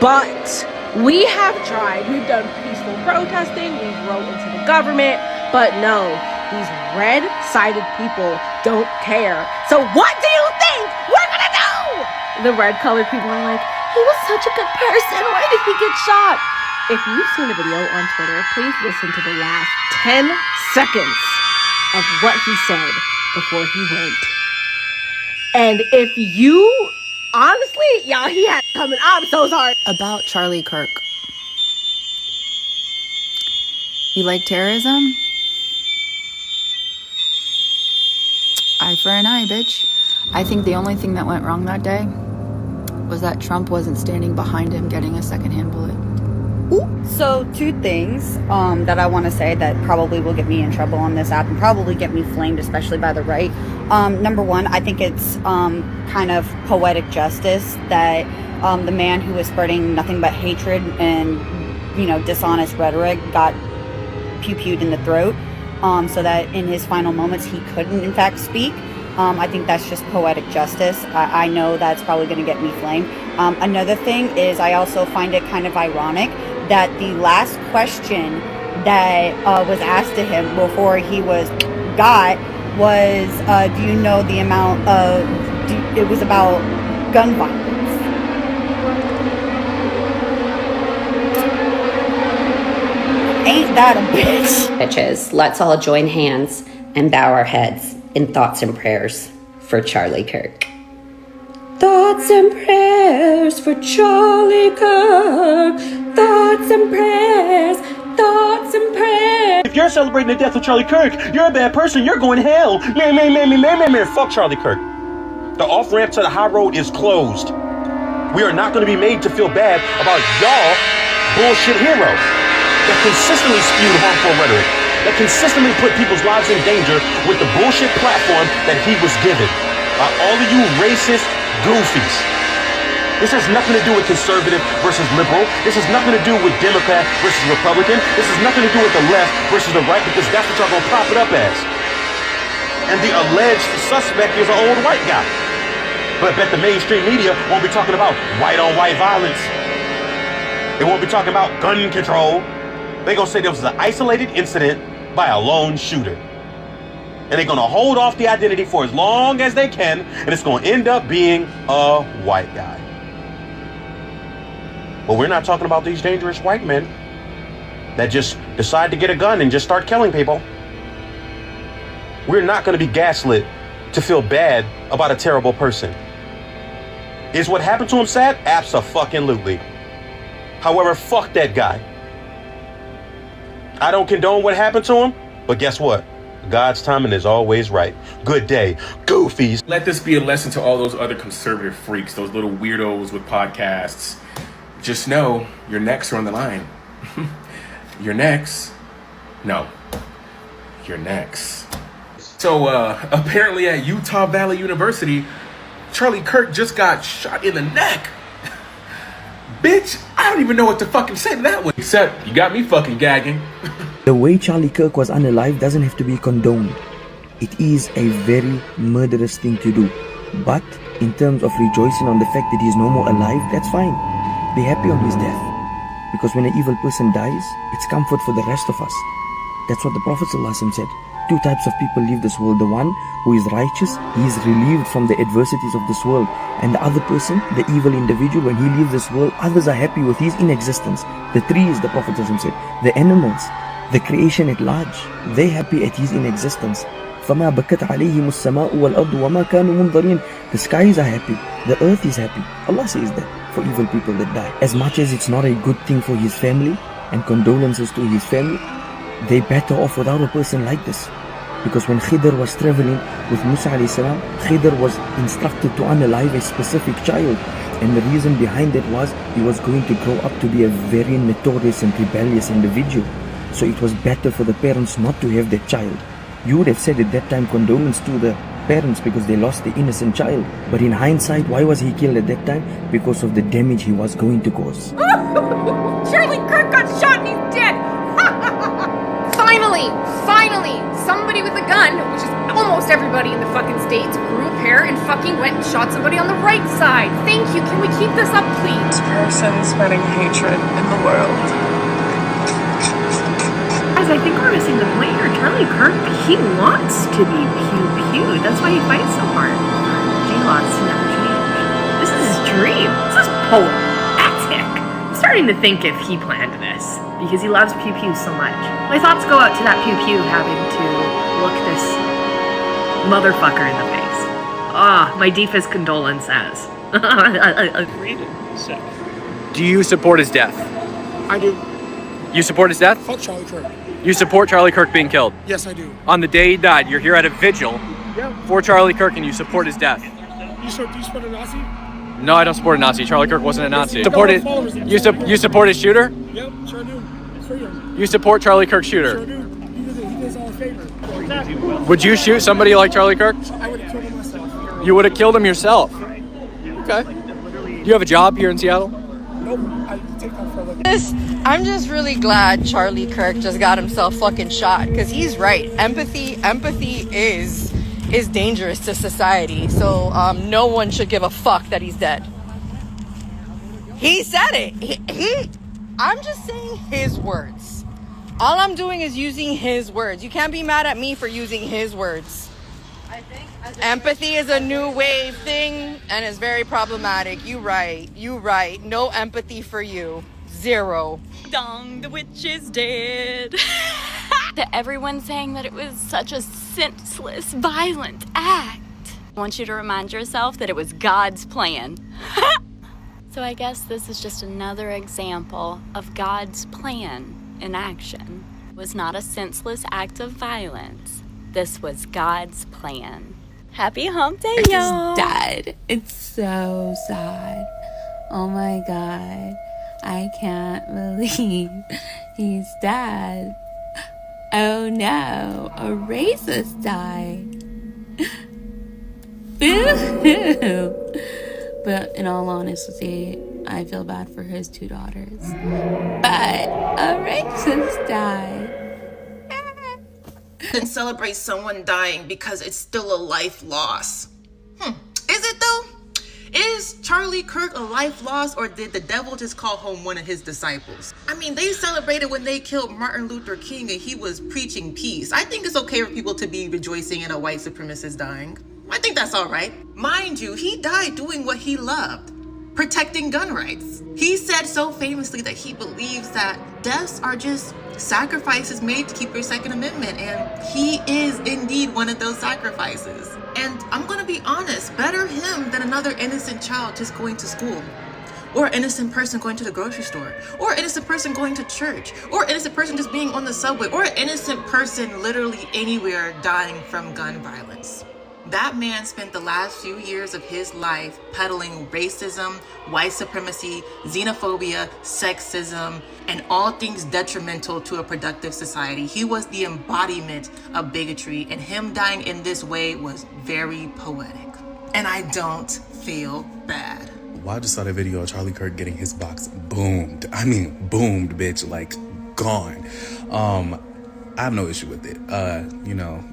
Speaker 2: But we have tried. We've done peaceful protesting. We've wrote into the government. But no, these red-sided people don't care. So what do you think we're gonna do? The red-colored people are like, he was such a good person. Why did he get shot? If you've seen the video on Twitter, please listen to the last 10 seconds of what he said before he went. And if you, honestly, y'all, he had it coming. I'm so sorry.
Speaker 3: About Charlie Kirk. You like terrorism? Eye for an eye, bitch. I think the only thing that went wrong that day was that Trump wasn't standing behind him getting a secondhand bullet.
Speaker 5: So 2 things that I want to say that probably will get me in trouble on this app and probably get me flamed, especially by the right. Number one, I think it's kind of poetic justice that the man who was spreading nothing but hatred and, dishonest rhetoric got pew-pewed in the throat so that in his final moments he couldn't, in fact, speak. I think that's just poetic justice. I know that's probably going to get me flamed. Another thing is I also find it kind of ironic that the last question that was asked to him before he was got was, do you know the amount of, it was about gun violence. Ain't that a bitch?
Speaker 6: Bitches, let's all join hands and bow our heads in thoughts and prayers for Charlie Kirk. Thoughts and prayers for Charlie Kirk. Thoughts and prayers. Thoughts and prayers.
Speaker 7: If you're celebrating the death of Charlie Kirk, you're a bad person. You're going to hell. Man. Fuck Charlie Kirk. The off-ramp to the high road is closed. We are not going to be made to feel bad about y'all bullshit heroes that consistently spewed harmful rhetoric, that consistently put people's lives in danger with the bullshit platform that he was given by all of you racist goofies. This has nothing to do with conservative versus liberal. This has nothing to do with Democrat versus Republican. This has nothing to do with the left versus the right, because that's what y'all gonna prop it up as. And the alleged suspect is an old white guy. But I bet the mainstream media won't be talking about white-on-white violence. They won't be talking about gun control. They're gonna say there was an isolated incident by a lone shooter. And they're gonna hold off the identity for as long as they can, and it's gonna end up being a white guy. But we're not talking about these dangerous white men that just decide to get a gun and just start killing people. We're not gonna be gaslit to feel bad about a terrible person. Is what happened to him sad? Abso-fucking-lutely. However, fuck that guy. I don't condone what happened to him, but guess what? God's timing is always right. Good day, goofies.
Speaker 8: Let this be a lesson to all those other conservative freaks, those little weirdos with podcasts. Just know your necks are on the line. Your necks No. You're next. So, apparently at Utah Valley University, Charlie Kirk just got shot in the neck. Bitch, I don't even know what to fucking say to that one. Except, you got me fucking gagging.
Speaker 4: The way Charlie Kirk was unalived doesn't have to be condoned. It is a very murderous thing to do. But, in terms of rejoicing on the fact that he's no more alive, that's fine. Be happy on his death. Because when an evil person dies, it's comfort for the rest of us. That's what the Prophet ﷺ said. Two types of people leave this world. The one who is righteous, he is relieved from the adversities of this world. And the other person, the evil individual, when he leaves this world, others are happy with his inexistence. The three is the Prophet ﷺ said. The animals, the creation at large, they happy at his inexistence. فَمَا بَكَتْ عَلَيْهِمُ السَّمَاءُ وَالْأَرْضُ وَمَا كَانُوا مُنظَرِينَ. The skies are happy, the earth is happy. Allah says that for evil people that die. As much as it's not a good thing for his family, and condolences to his family, they better off without a person like this. Because when Khidr was traveling with Musa alayhi salam, Khidr was instructed to unalive a specific child. And the reason behind it was he was going to grow up to be a very notorious and rebellious individual. So it was better for the parents not to have that child. You would have said at that time condolence to the parents because they lost the innocent child. But in hindsight, why was he killed at that time? Because of the damage he was going to cause.
Speaker 2: Charlie Kirk got shot and he's dead! Finally, somebody with a gun, which is almost everybody in the fucking States, grew a pair and fucking went and shot somebody on the right side. Thank you, can we keep this up, please?
Speaker 10: This person spreading hatred in the world.
Speaker 11: Guys, I think we're missing the point here. Charlie Kirk, he wants to be pew-pew. That's why he fights so hard. J-Lots never change. This is his dream. This is poetic. I'm starting to think if he planned this, because he loves pew-pew so much. My thoughts go out to that pew-pew having to look this motherfucker in the face. My deepest condolences.
Speaker 12: Do you support his death?
Speaker 13: I do.
Speaker 12: You support his death?
Speaker 13: Fuck Charlie Kirk.
Speaker 12: You support Charlie Kirk being killed?
Speaker 13: Yes, I do.
Speaker 12: On the day he died, you're here at a vigil
Speaker 13: Yeah.
Speaker 12: for Charlie Kirk and you support his death.
Speaker 13: Do you support a Nazi?
Speaker 12: No, I don't support a Nazi. Charlie Kirk wasn't a Nazi.
Speaker 13: Yes,
Speaker 12: Support
Speaker 13: he
Speaker 12: it.
Speaker 13: followers in
Speaker 12: You support his shooter?
Speaker 13: Yep, sure do. Freedom.
Speaker 12: You support Charlie Kirk's shooter?
Speaker 13: Sure do. He does all a favor.
Speaker 12: Would you shoot somebody like Charlie Kirk?
Speaker 13: I would have killed him myself.
Speaker 12: You would have killed him yourself. Okay. Do you have a job here in Seattle?
Speaker 13: Nope. I take that for a living.
Speaker 15: I'm just really glad Charlie Kirk just got himself fucking shot, because he's right. Empathy is dangerous to society. So no one should give a fuck that he's dead. He said it. I'm just saying his words. All I'm doing is using his words. You can't be mad at me for using his words. Empathy is a new wave thing and is very problematic. You right. No empathy for you. Zero.
Speaker 16: Dong, the witch is dead. To everyone saying that it was such a senseless, violent act. I want you to remind yourself that it was God's plan. So I guess this is just another example of God's plan in action. It was not a senseless act of violence. This was God's plan. Happy hump day, y'all.
Speaker 17: He's dead. It's so sad. Oh my God. I can't believe he's dead. Oh no, a racist died. Boo-hoo. But in all honesty, I feel bad for his two daughters. But a racist died.
Speaker 29: And celebrate someone dying because it's still a life loss. Is it though? Is Charlie Kirk a life loss, or did the devil just call home one of his disciples? I mean, they celebrated when they killed Martin Luther King and he was preaching peace. I think it's okay for people to be rejoicing in a white supremacist dying. I think that's all right. Mind you, he died doing what he loved, protecting gun rights. He said so famously that he believes that deaths are just sacrifices made to keep your Second Amendment, and he is indeed one of those sacrifices. And I'm gonna be honest, better him than another innocent child just going to school, or an innocent person going to the grocery store, or an innocent person going to church, or an innocent person just being on the subway, or an innocent person literally anywhere dying from gun violence. That man spent the last few years of his life peddling racism, white supremacy, xenophobia, sexism, and all things detrimental to a productive society. He was the embodiment of bigotry, and him dying in this way was very poetic. And I don't feel bad.
Speaker 9: Well, I just saw the video of Charlie Kirk getting his box boomed. I mean, boomed, bitch, like gone. I have no issue with it. You know,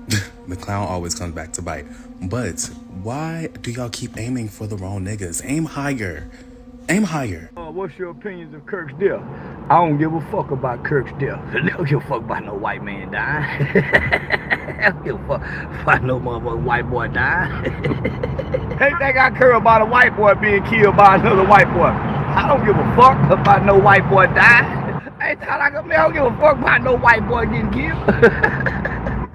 Speaker 9: the clown always comes back to bite. But why do y'all keep aiming for the wrong niggas? Aim higher. Aim higher.
Speaker 14: What's your opinions of Kirk's death? I don't give a fuck about Kirk's death. I don't give a fuck about no white man dying. I don't give a fuck about no motherfucking white boy dying. Anything I care about a white boy being killed by another white boy. I don't give a fuck about no white boy dying. I don't give a fuck about no white boy getting killed.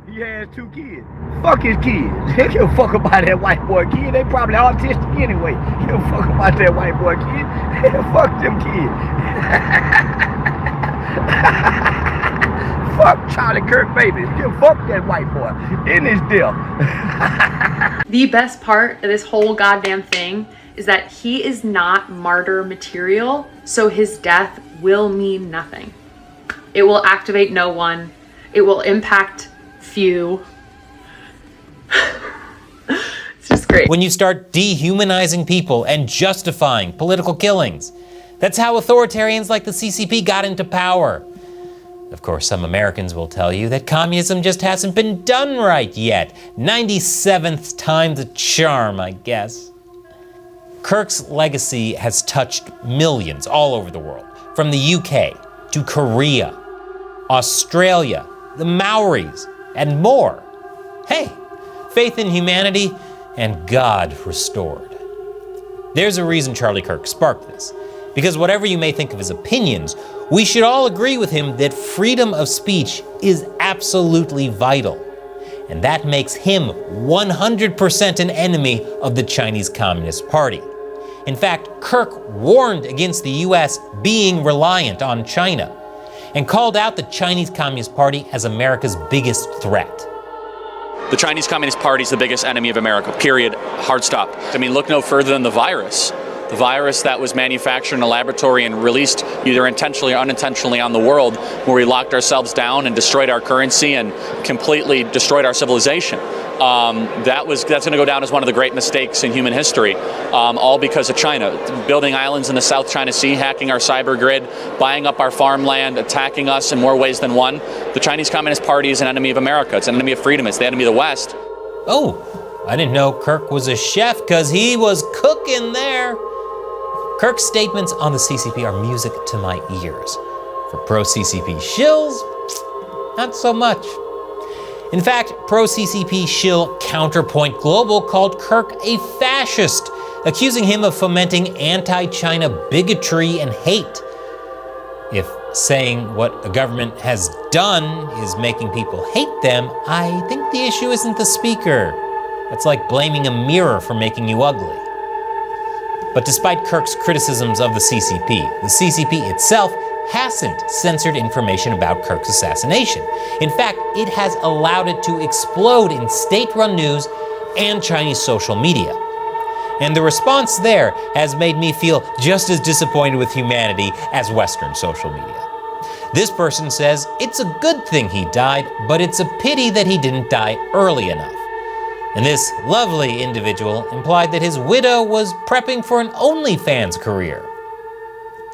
Speaker 14: He has 2 kids. Fuck his kids. They give a fuck about that white boy kid. They probably autistic anyway. Give a fuck about that white boy kid. Fuck them kids. Fuck Charlie Kirk babies. Fuck that white boy in his deal.
Speaker 18: The best part of this whole goddamn thing is that he is not martyr material, so his death will mean nothing. It will activate no one. It will impact few. It's just great.
Speaker 19: When you start dehumanizing people and justifying political killings. That's how authoritarians like the CCP got into power. Of course, some Americans will tell you that communism just hasn't been done right yet. 97th time's a charm, I guess. Kirk's legacy has touched millions all over the world, from the UK to Korea, Australia, the Maoris, and more. Hey, faith in humanity and God restored. There's a reason Charlie Kirk sparked this, because whatever you may think of his opinions, we should all agree with him that freedom of speech is absolutely vital. And that makes him 100% an enemy of the Chinese Communist Party. In fact, Kirk warned against the US being reliant on China and called out the Chinese Communist Party as America's biggest threat.
Speaker 20: The Chinese Communist Party is the biggest enemy of America, period, hard stop. I mean, look no further than the virus. The virus that was manufactured in a laboratory and released either intentionally or unintentionally on the world, where we locked ourselves down and destroyed our currency and completely destroyed our civilization. That's going to go down as one of the great mistakes in human history, all because of China. Building islands in the South China Sea, hacking our cyber grid, buying up our farmland, attacking us in more ways than one. The Chinese Communist Party is an enemy of America. It's an enemy of freedom. It's the enemy of the West.
Speaker 19: Oh, I didn't know Kirk was a chef, because he was cooking there. Kirk's statements on the CCP are music to my ears. For pro-CCP shills, not so much. In fact, pro-CCP shill Counterpoint Global called Kirk a fascist, accusing him of fomenting anti-China bigotry and hate. If saying what a government has done is making people hate them, I think the issue isn't the speaker. That's like blaming a mirror for making you ugly. But despite Kirk's criticisms of the CCP itself hasn't censored information about Kirk's assassination. In fact, it has allowed it to explode in state-run news and Chinese social media. And the response there has made me feel just as disappointed with humanity as Western social media. This person says it's a good thing he died, but it's a pity that he didn't die early enough. And this lovely individual implied that his widow was prepping for an OnlyFans career.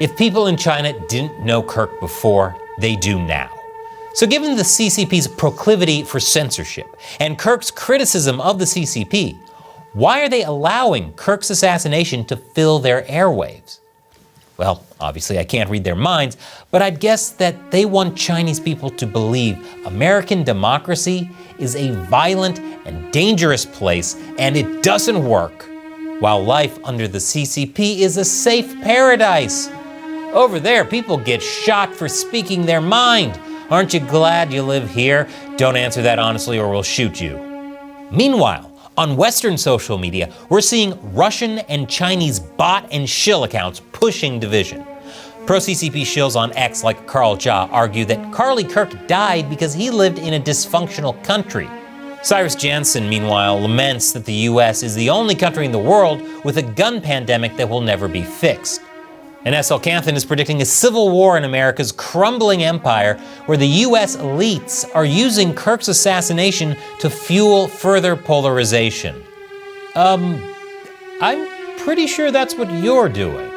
Speaker 19: If people in China didn't know Kirk before, they do now. So given the CCP's proclivity for censorship and Kirk's criticism of the CCP, why are they allowing Kirk's assassination to fill their airwaves? Well, obviously I can't read their minds, but I'd guess that they want Chinese people to believe American democracy is a violent and dangerous place and it doesn't work, while life under the CCP is a safe paradise. Over there, people get shot for speaking their mind. Aren't you glad you live here? Don't answer that honestly or we'll shoot you. Meanwhile, on Western social media, we're seeing Russian and Chinese bot and shill accounts pushing division. Pro-CCP shills on X like Carl Jha argue that Charlie Kirk died because he lived in a dysfunctional country. Cyrus Jansen, meanwhile, laments that the US is the only country in the world with a gun pandemic that will never be fixed. And 𝚙𝚘𝚃 is predicting a civil war in America's crumbling empire where the US elites are using Kirk's assassination to fuel further polarization. I'm pretty sure that's what you're doing.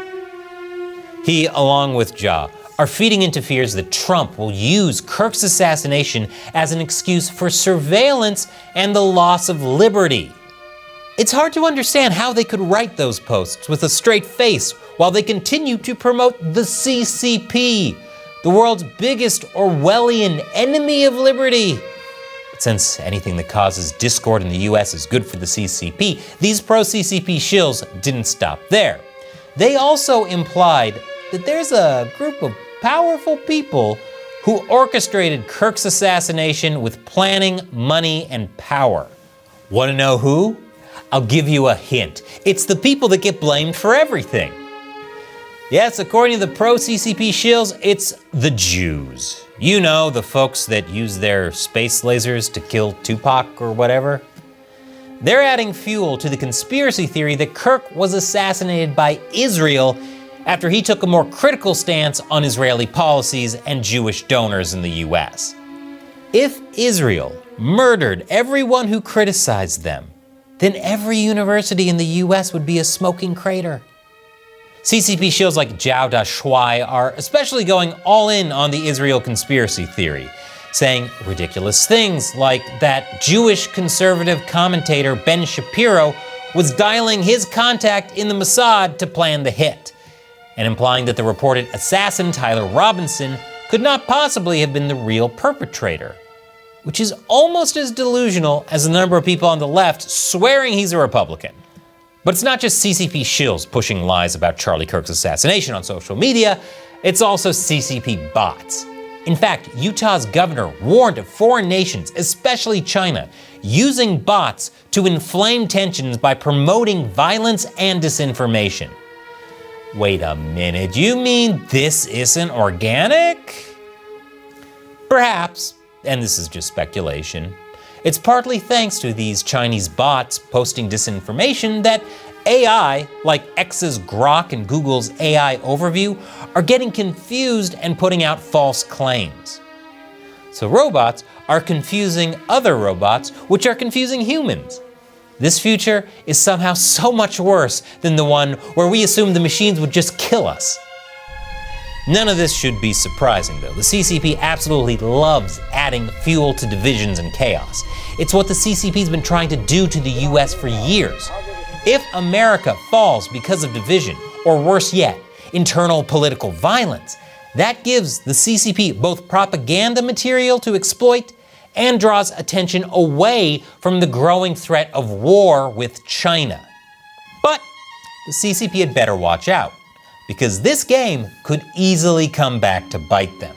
Speaker 19: He, along with 𝚤, are feeding into fears that Trump will use Kirk's assassination as an excuse for surveillance and the loss of liberty. It's hard to understand how they could write those posts with a straight face while they continue to promote the CCP, the world's biggest Orwellian enemy of liberty. But since anything that causes discord in the US is good for the CCP, these pro-CCP shills didn't stop there. They also implied that there's a group of powerful people who orchestrated Kirk's assassination with planning, money, and power. Want to know who? I'll give you a hint. It's the people that get blamed for everything. Yes, according to the pro-CCP shills, it's the Jews. You know, the folks that use their space lasers to kill Tupac or whatever. They're adding fuel to the conspiracy theory that Kirk was assassinated by Israel after he took a more critical stance on Israeli policies and Jewish donors in the US. If Israel murdered everyone who criticized them, then every university in the US would be a smoking crater. CCP shills like Zhao Dashuai are especially going all in on the Israel conspiracy theory, saying ridiculous things like that Jewish conservative commentator Ben Shapiro was dialing his contact in the Mossad to plan the hit, and implying that the reported assassin Tyler Robinson could not possibly have been the real perpetrator, which is almost as delusional as the number of people on the left swearing he's a Republican. But it's not just CCP shills pushing lies about Charlie Kirk's assassination on social media, it's also CCP bots. In fact, Utah's governor warned of foreign nations, especially China, using bots to inflame tensions by promoting violence and disinformation. Wait a minute, you mean this isn't organic? Perhaps, and this is just speculation. It's partly thanks to these Chinese bots posting disinformation that AI, like X's Grok and Google's AI Overview, are getting confused and putting out false claims. So robots are confusing other robots, which are confusing humans. This future is somehow so much worse than the one where we assumed the machines would just kill us. None of this should be surprising, though. The CCP absolutely loves adding fuel to divisions and chaos. It's what the CCP's been trying to do to the US for years. If America falls because of division, or worse yet, internal political violence, that gives the CCP both propaganda material to exploit and draws attention away from the growing threat of war with China. But the CCP had better watch out, because this game could easily come back to bite them.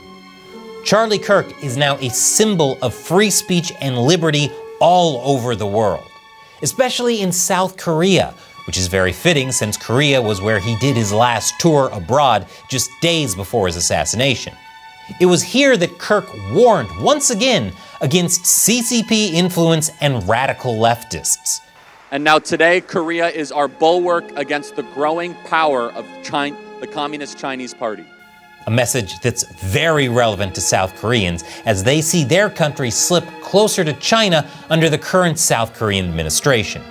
Speaker 19: Charlie Kirk is now a symbol of free speech and liberty all over the world, especially in South Korea, which is very fitting since Korea was where he did his last tour abroad just days before his assassination. It was here that Kirk warned once again against CCP influence and radical leftists.
Speaker 20: And now today, Korea is our bulwark against the growing power of the Communist Chinese Party.
Speaker 19: A message that's very relevant to South Koreans as they see their country slip closer to China under the current South Korean administration.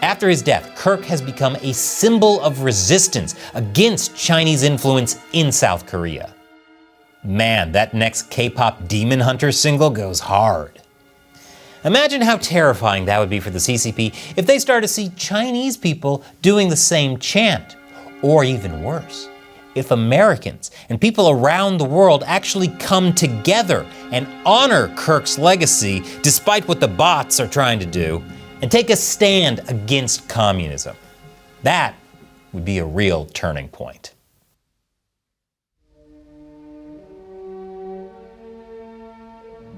Speaker 19: After his death, Kirk has become a symbol of resistance against Chinese influence in South Korea. Man, that next K-pop Demon Hunter single goes hard. Imagine how terrifying that would be for the CCP if they start to see Chinese people doing the same chant. Or even worse, if Americans and people around the world actually come together and honor Kirk's legacy despite what the bots are trying to do, and take a stand against communism. That would be a real turning point.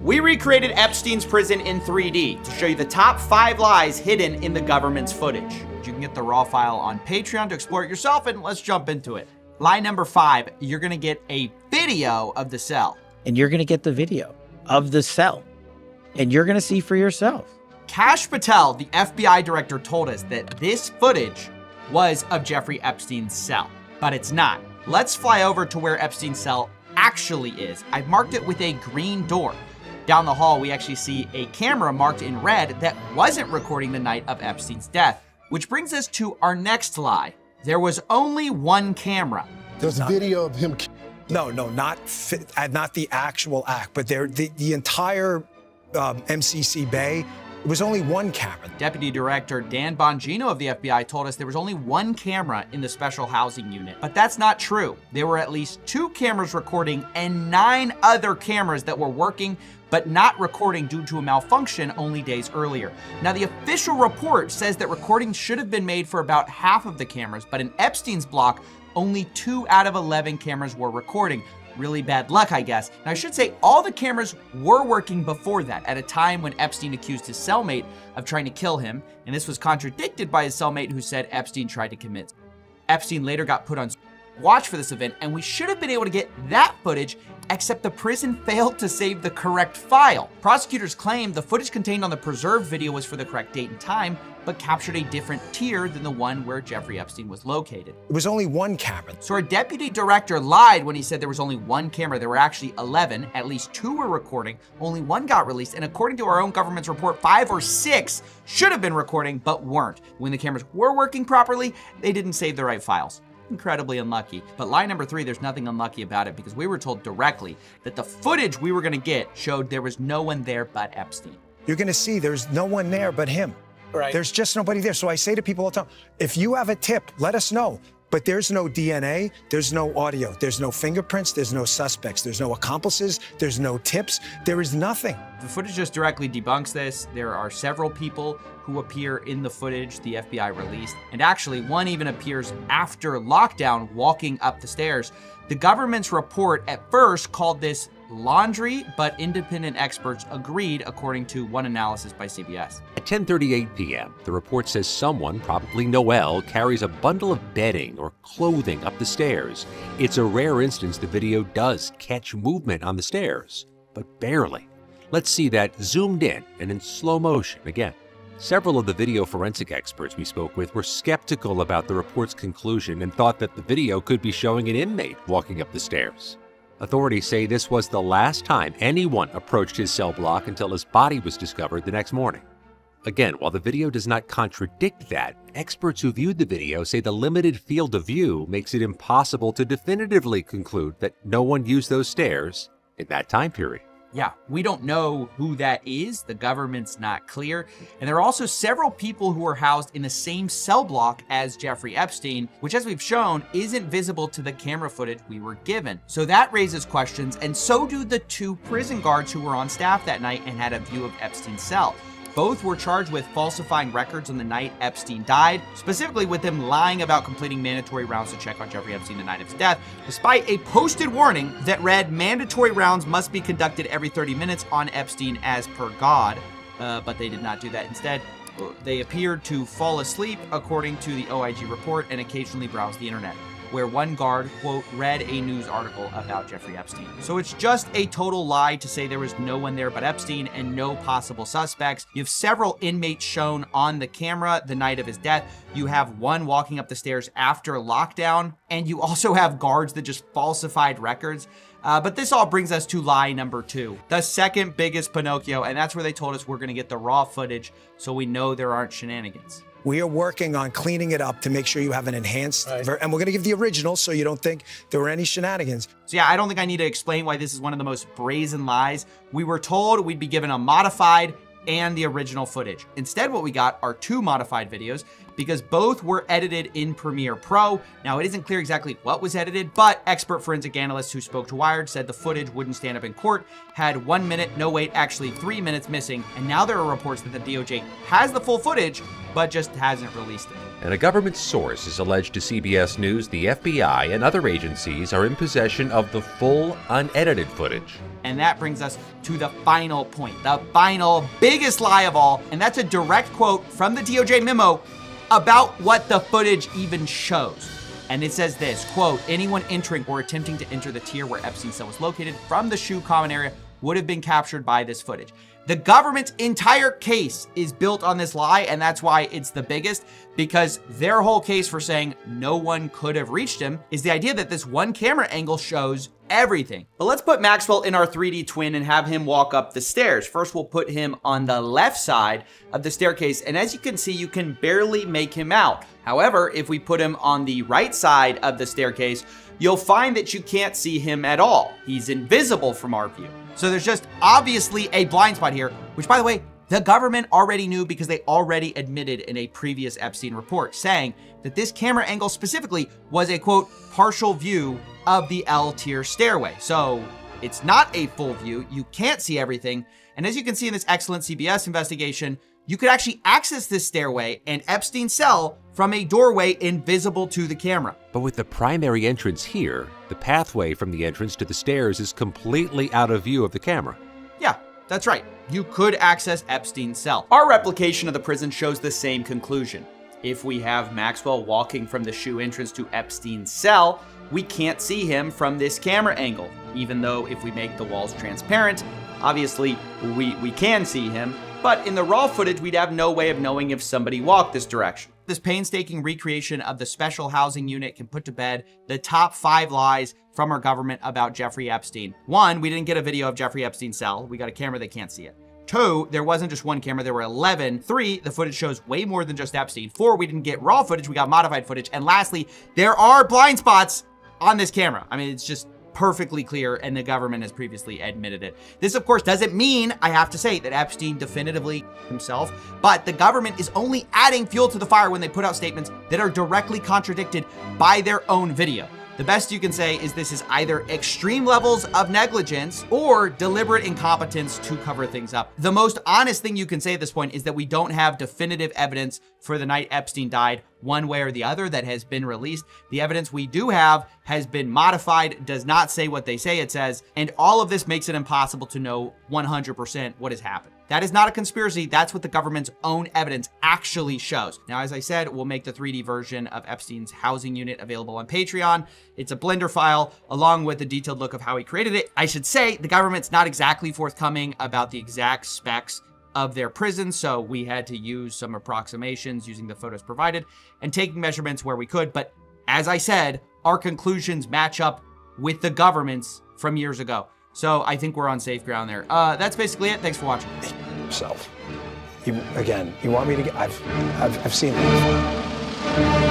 Speaker 1: We recreated Epstein's prison in 3D to show you the top 5 lies hidden in the government's footage. You can get the raw file on Patreon to explore it yourself, and let's jump into it. Lie number 5, you're gonna get a video of the cell.
Speaker 21: And you're gonna get the video of the cell.
Speaker 3: and you're going to see for yourself.
Speaker 1: Kash Patel, the FBI director, told us that this footage was of Jeffrey Epstein's cell, but it's not. Let's fly over to where Epstein's cell actually is. I've marked it with a green door. Down the hall, we actually see a camera marked in red that wasn't recording the night of Epstein's death, which brings us to our next lie. There was only one camera.
Speaker 21: There's video of him.
Speaker 22: No, not the actual act, but the entire MCC Bay. It was only one camera.
Speaker 1: Deputy Director Dan Bongino of the FBI told us there was only one camera in the special housing unit, but that's not true. There were at least 2 cameras recording and 9 other cameras that were working but not recording due to a malfunction only days earlier. Now, the official report says that recordings should have been made for about half of the cameras, but in Epstein's block, only 2 out of 11 cameras were recording. Really bad luck, I guess. Now, I should say all the cameras were working before that, at a time when Epstein accused his cellmate of trying to kill him, and this was contradicted by his cellmate who said Epstein tried to commit. Epstein later got put on watch for this event, and we should have been able to get that footage, except the prison failed to save the correct file. Prosecutors claimed the footage contained on the preserved video was for the correct date and time, but captured a different tier than the one where Jeffrey Epstein was located.
Speaker 22: It was only one camera.
Speaker 1: So our deputy director lied when he said there was only one camera. There were actually 11. At least 2 were recording. Only 1 got released. And according to our own government's report, 5 or 6 should have been recording, but weren't. When the cameras were working properly, they didn't save the right files. Incredibly unlucky. But lie number 3, there's nothing unlucky about it because we were told directly that the footage we were going to get showed there was no one there but Epstein.
Speaker 22: You're going to see there's no one there but him.
Speaker 3: Right.
Speaker 22: There's just nobody there. So I say to people all the time, if you have a tip, let us know. But there's no DNA, there's no audio, there's no fingerprints, there's no suspects, there's no accomplices, there's no tips, there is nothing.
Speaker 1: The footage just directly debunks this. There are several people who appear in the footage the FBI released, and actually one even appears after lockdown walking up the stairs. The government's report at first called this laundry, but independent experts agreed, according to one analysis by CBS.
Speaker 23: At 10:38 p.m., the report says someone, probably Noel, carries a bundle of bedding or clothing up the stairs. It's a rare instance the video does catch movement on the stairs, but barely. Let's see that zoomed in and in slow motion again. Several of the video forensic experts we spoke with were skeptical about the report's conclusion and thought that the video could be showing an inmate walking up the stairs. Authorities say this was the last time anyone approached his cell block until his body was discovered the next morning. Again, while the video does not contradict that, experts who viewed the video say the limited field of view makes it impossible to definitively conclude that no one used those stairs in that time period.
Speaker 1: Yeah, we don't know who that is. The government's not clear. And there are also several people who are housed in the same cell block as Jeffrey Epstein, which, as we've shown, isn't visible to the camera footage we were given. So that raises questions, and so do the 2 prison guards who were on staff that night and had a view of Epstein's cell. Both were charged with falsifying records on the night Epstein died, specifically with them lying about completing mandatory rounds to check on Jeffrey Epstein the night of his death, despite a posted warning that read mandatory rounds must be conducted every 30 minutes on Epstein as per God, but they did not do that. Instead, they appeared to fall asleep, according to the OIG report, and occasionally browse the internet, where one guard, quote, read a news article about Jeffrey Epstein. So it's just a total lie to say there was no one there but Epstein and no possible suspects. You have several inmates shown on the camera the night of his death. You have one walking up the stairs after lockdown, and you also have guards that just falsified records. But this all brings us to lie number 2, the second biggest Pinocchio, and that's where they told us we're gonna get the raw footage so we know there aren't shenanigans.
Speaker 22: We are working on cleaning it up to make sure you have an enhanced, and we're going to give the original so you don't think there were any shenanigans.
Speaker 1: So yeah, I don't think I need to explain why this is one of the most brazen lies. We were told we'd be given a modified and the original footage. Instead, what we got are 2 modified videos because both were edited in Premiere Pro. Now, it isn't clear exactly what was edited, but expert forensic analysts who spoke to Wired said the footage wouldn't stand up in court, had 1 minute, no wait, actually 3 minutes missing, and now there are reports that the DOJ has the full footage, but just hasn't released it.
Speaker 23: And a government source has alleged to CBS News the FBI and other agencies are in possession of the full, unedited footage.
Speaker 1: And that brings us to the final point, the final biggest lie of all, and that's a direct quote from the DOJ memo about what the footage even shows. And it says this, quote, anyone entering or attempting to enter the tier where Epstein's cell was located from the SHU common area would have been captured by this footage. The government's entire case is built on this lie, and that's why it's the biggest, because their whole case for saying no one could have reached him is the idea that this one camera angle shows everything. But let's put Maxwell in our 3D twin and have him walk up the stairs. First, we'll put him on the left side of the staircase, and as you can see, you can barely make him out. However, if we put him on the right side of the staircase, you'll find that you can't see him at all. He's invisible from our view. So there's just obviously a blind spot here, which, by the way, the government already knew because they already admitted in a previous Epstein report, saying that this camera angle specifically was a, quote, partial view of the L-tier stairway. So it's not a full view. You can't see everything. And as you can see in this excellent CBS investigation, you could actually access this stairway and Epstein's cell from a doorway invisible to the camera.
Speaker 23: But with the primary entrance here, the pathway from the entrance to the stairs is completely out of view of the camera.
Speaker 1: Yeah, that's right. You could access Epstein's cell. Our replication of the prison shows the same conclusion. If we have Maxwell walking from the shoe entrance to Epstein's cell, we can't see him from this camera angle, even though if we make the walls transparent, obviously we can see him. But in the raw footage, we'd have no way of knowing if somebody walked this direction. This painstaking recreation of the special housing unit can put to bed the top 5 lies from our government about Jeffrey Epstein. 1, we didn't get a video of Jeffrey Epstein's cell. We got a camera that can't see it. 2, there wasn't just one camera, there were 11. 3, the footage shows way more than just Epstein. 4, we didn't get raw footage, we got modified footage. And lastly, there are blind spots on this camera. I mean, it's just perfectly clear, and the government has previously admitted it. This, of course, doesn't mean, I have to say, that Epstein definitively himself, but the government is only adding fuel to the fire when they put out statements that are directly contradicted by their own video. The best you can say is this is either extreme levels of negligence or deliberate incompetence to cover things up. The most honest thing you can say at this point is that we don't have definitive evidence for the night Epstein died, one way or the other, that has been released. The evidence we do have has been modified, does not say what they say it says, and all of this makes it impossible to know 100% what has happened. That is not a conspiracy. That's what the government's own evidence actually shows. Now, as I said, we'll make the 3D version of Epstein's housing unit available on Patreon. It's a Blender file along with a detailed look of how he created it. I should say the government's not exactly forthcoming about the exact specs of their prison, so we had to use some approximations using the photos provided and taking measurements where we could. But as I said, our conclusions match up with the government's from years ago. So I think we're on safe ground there. That's basically it. Thanks for watching.
Speaker 22: Himself. You want me to get? I've seen it before.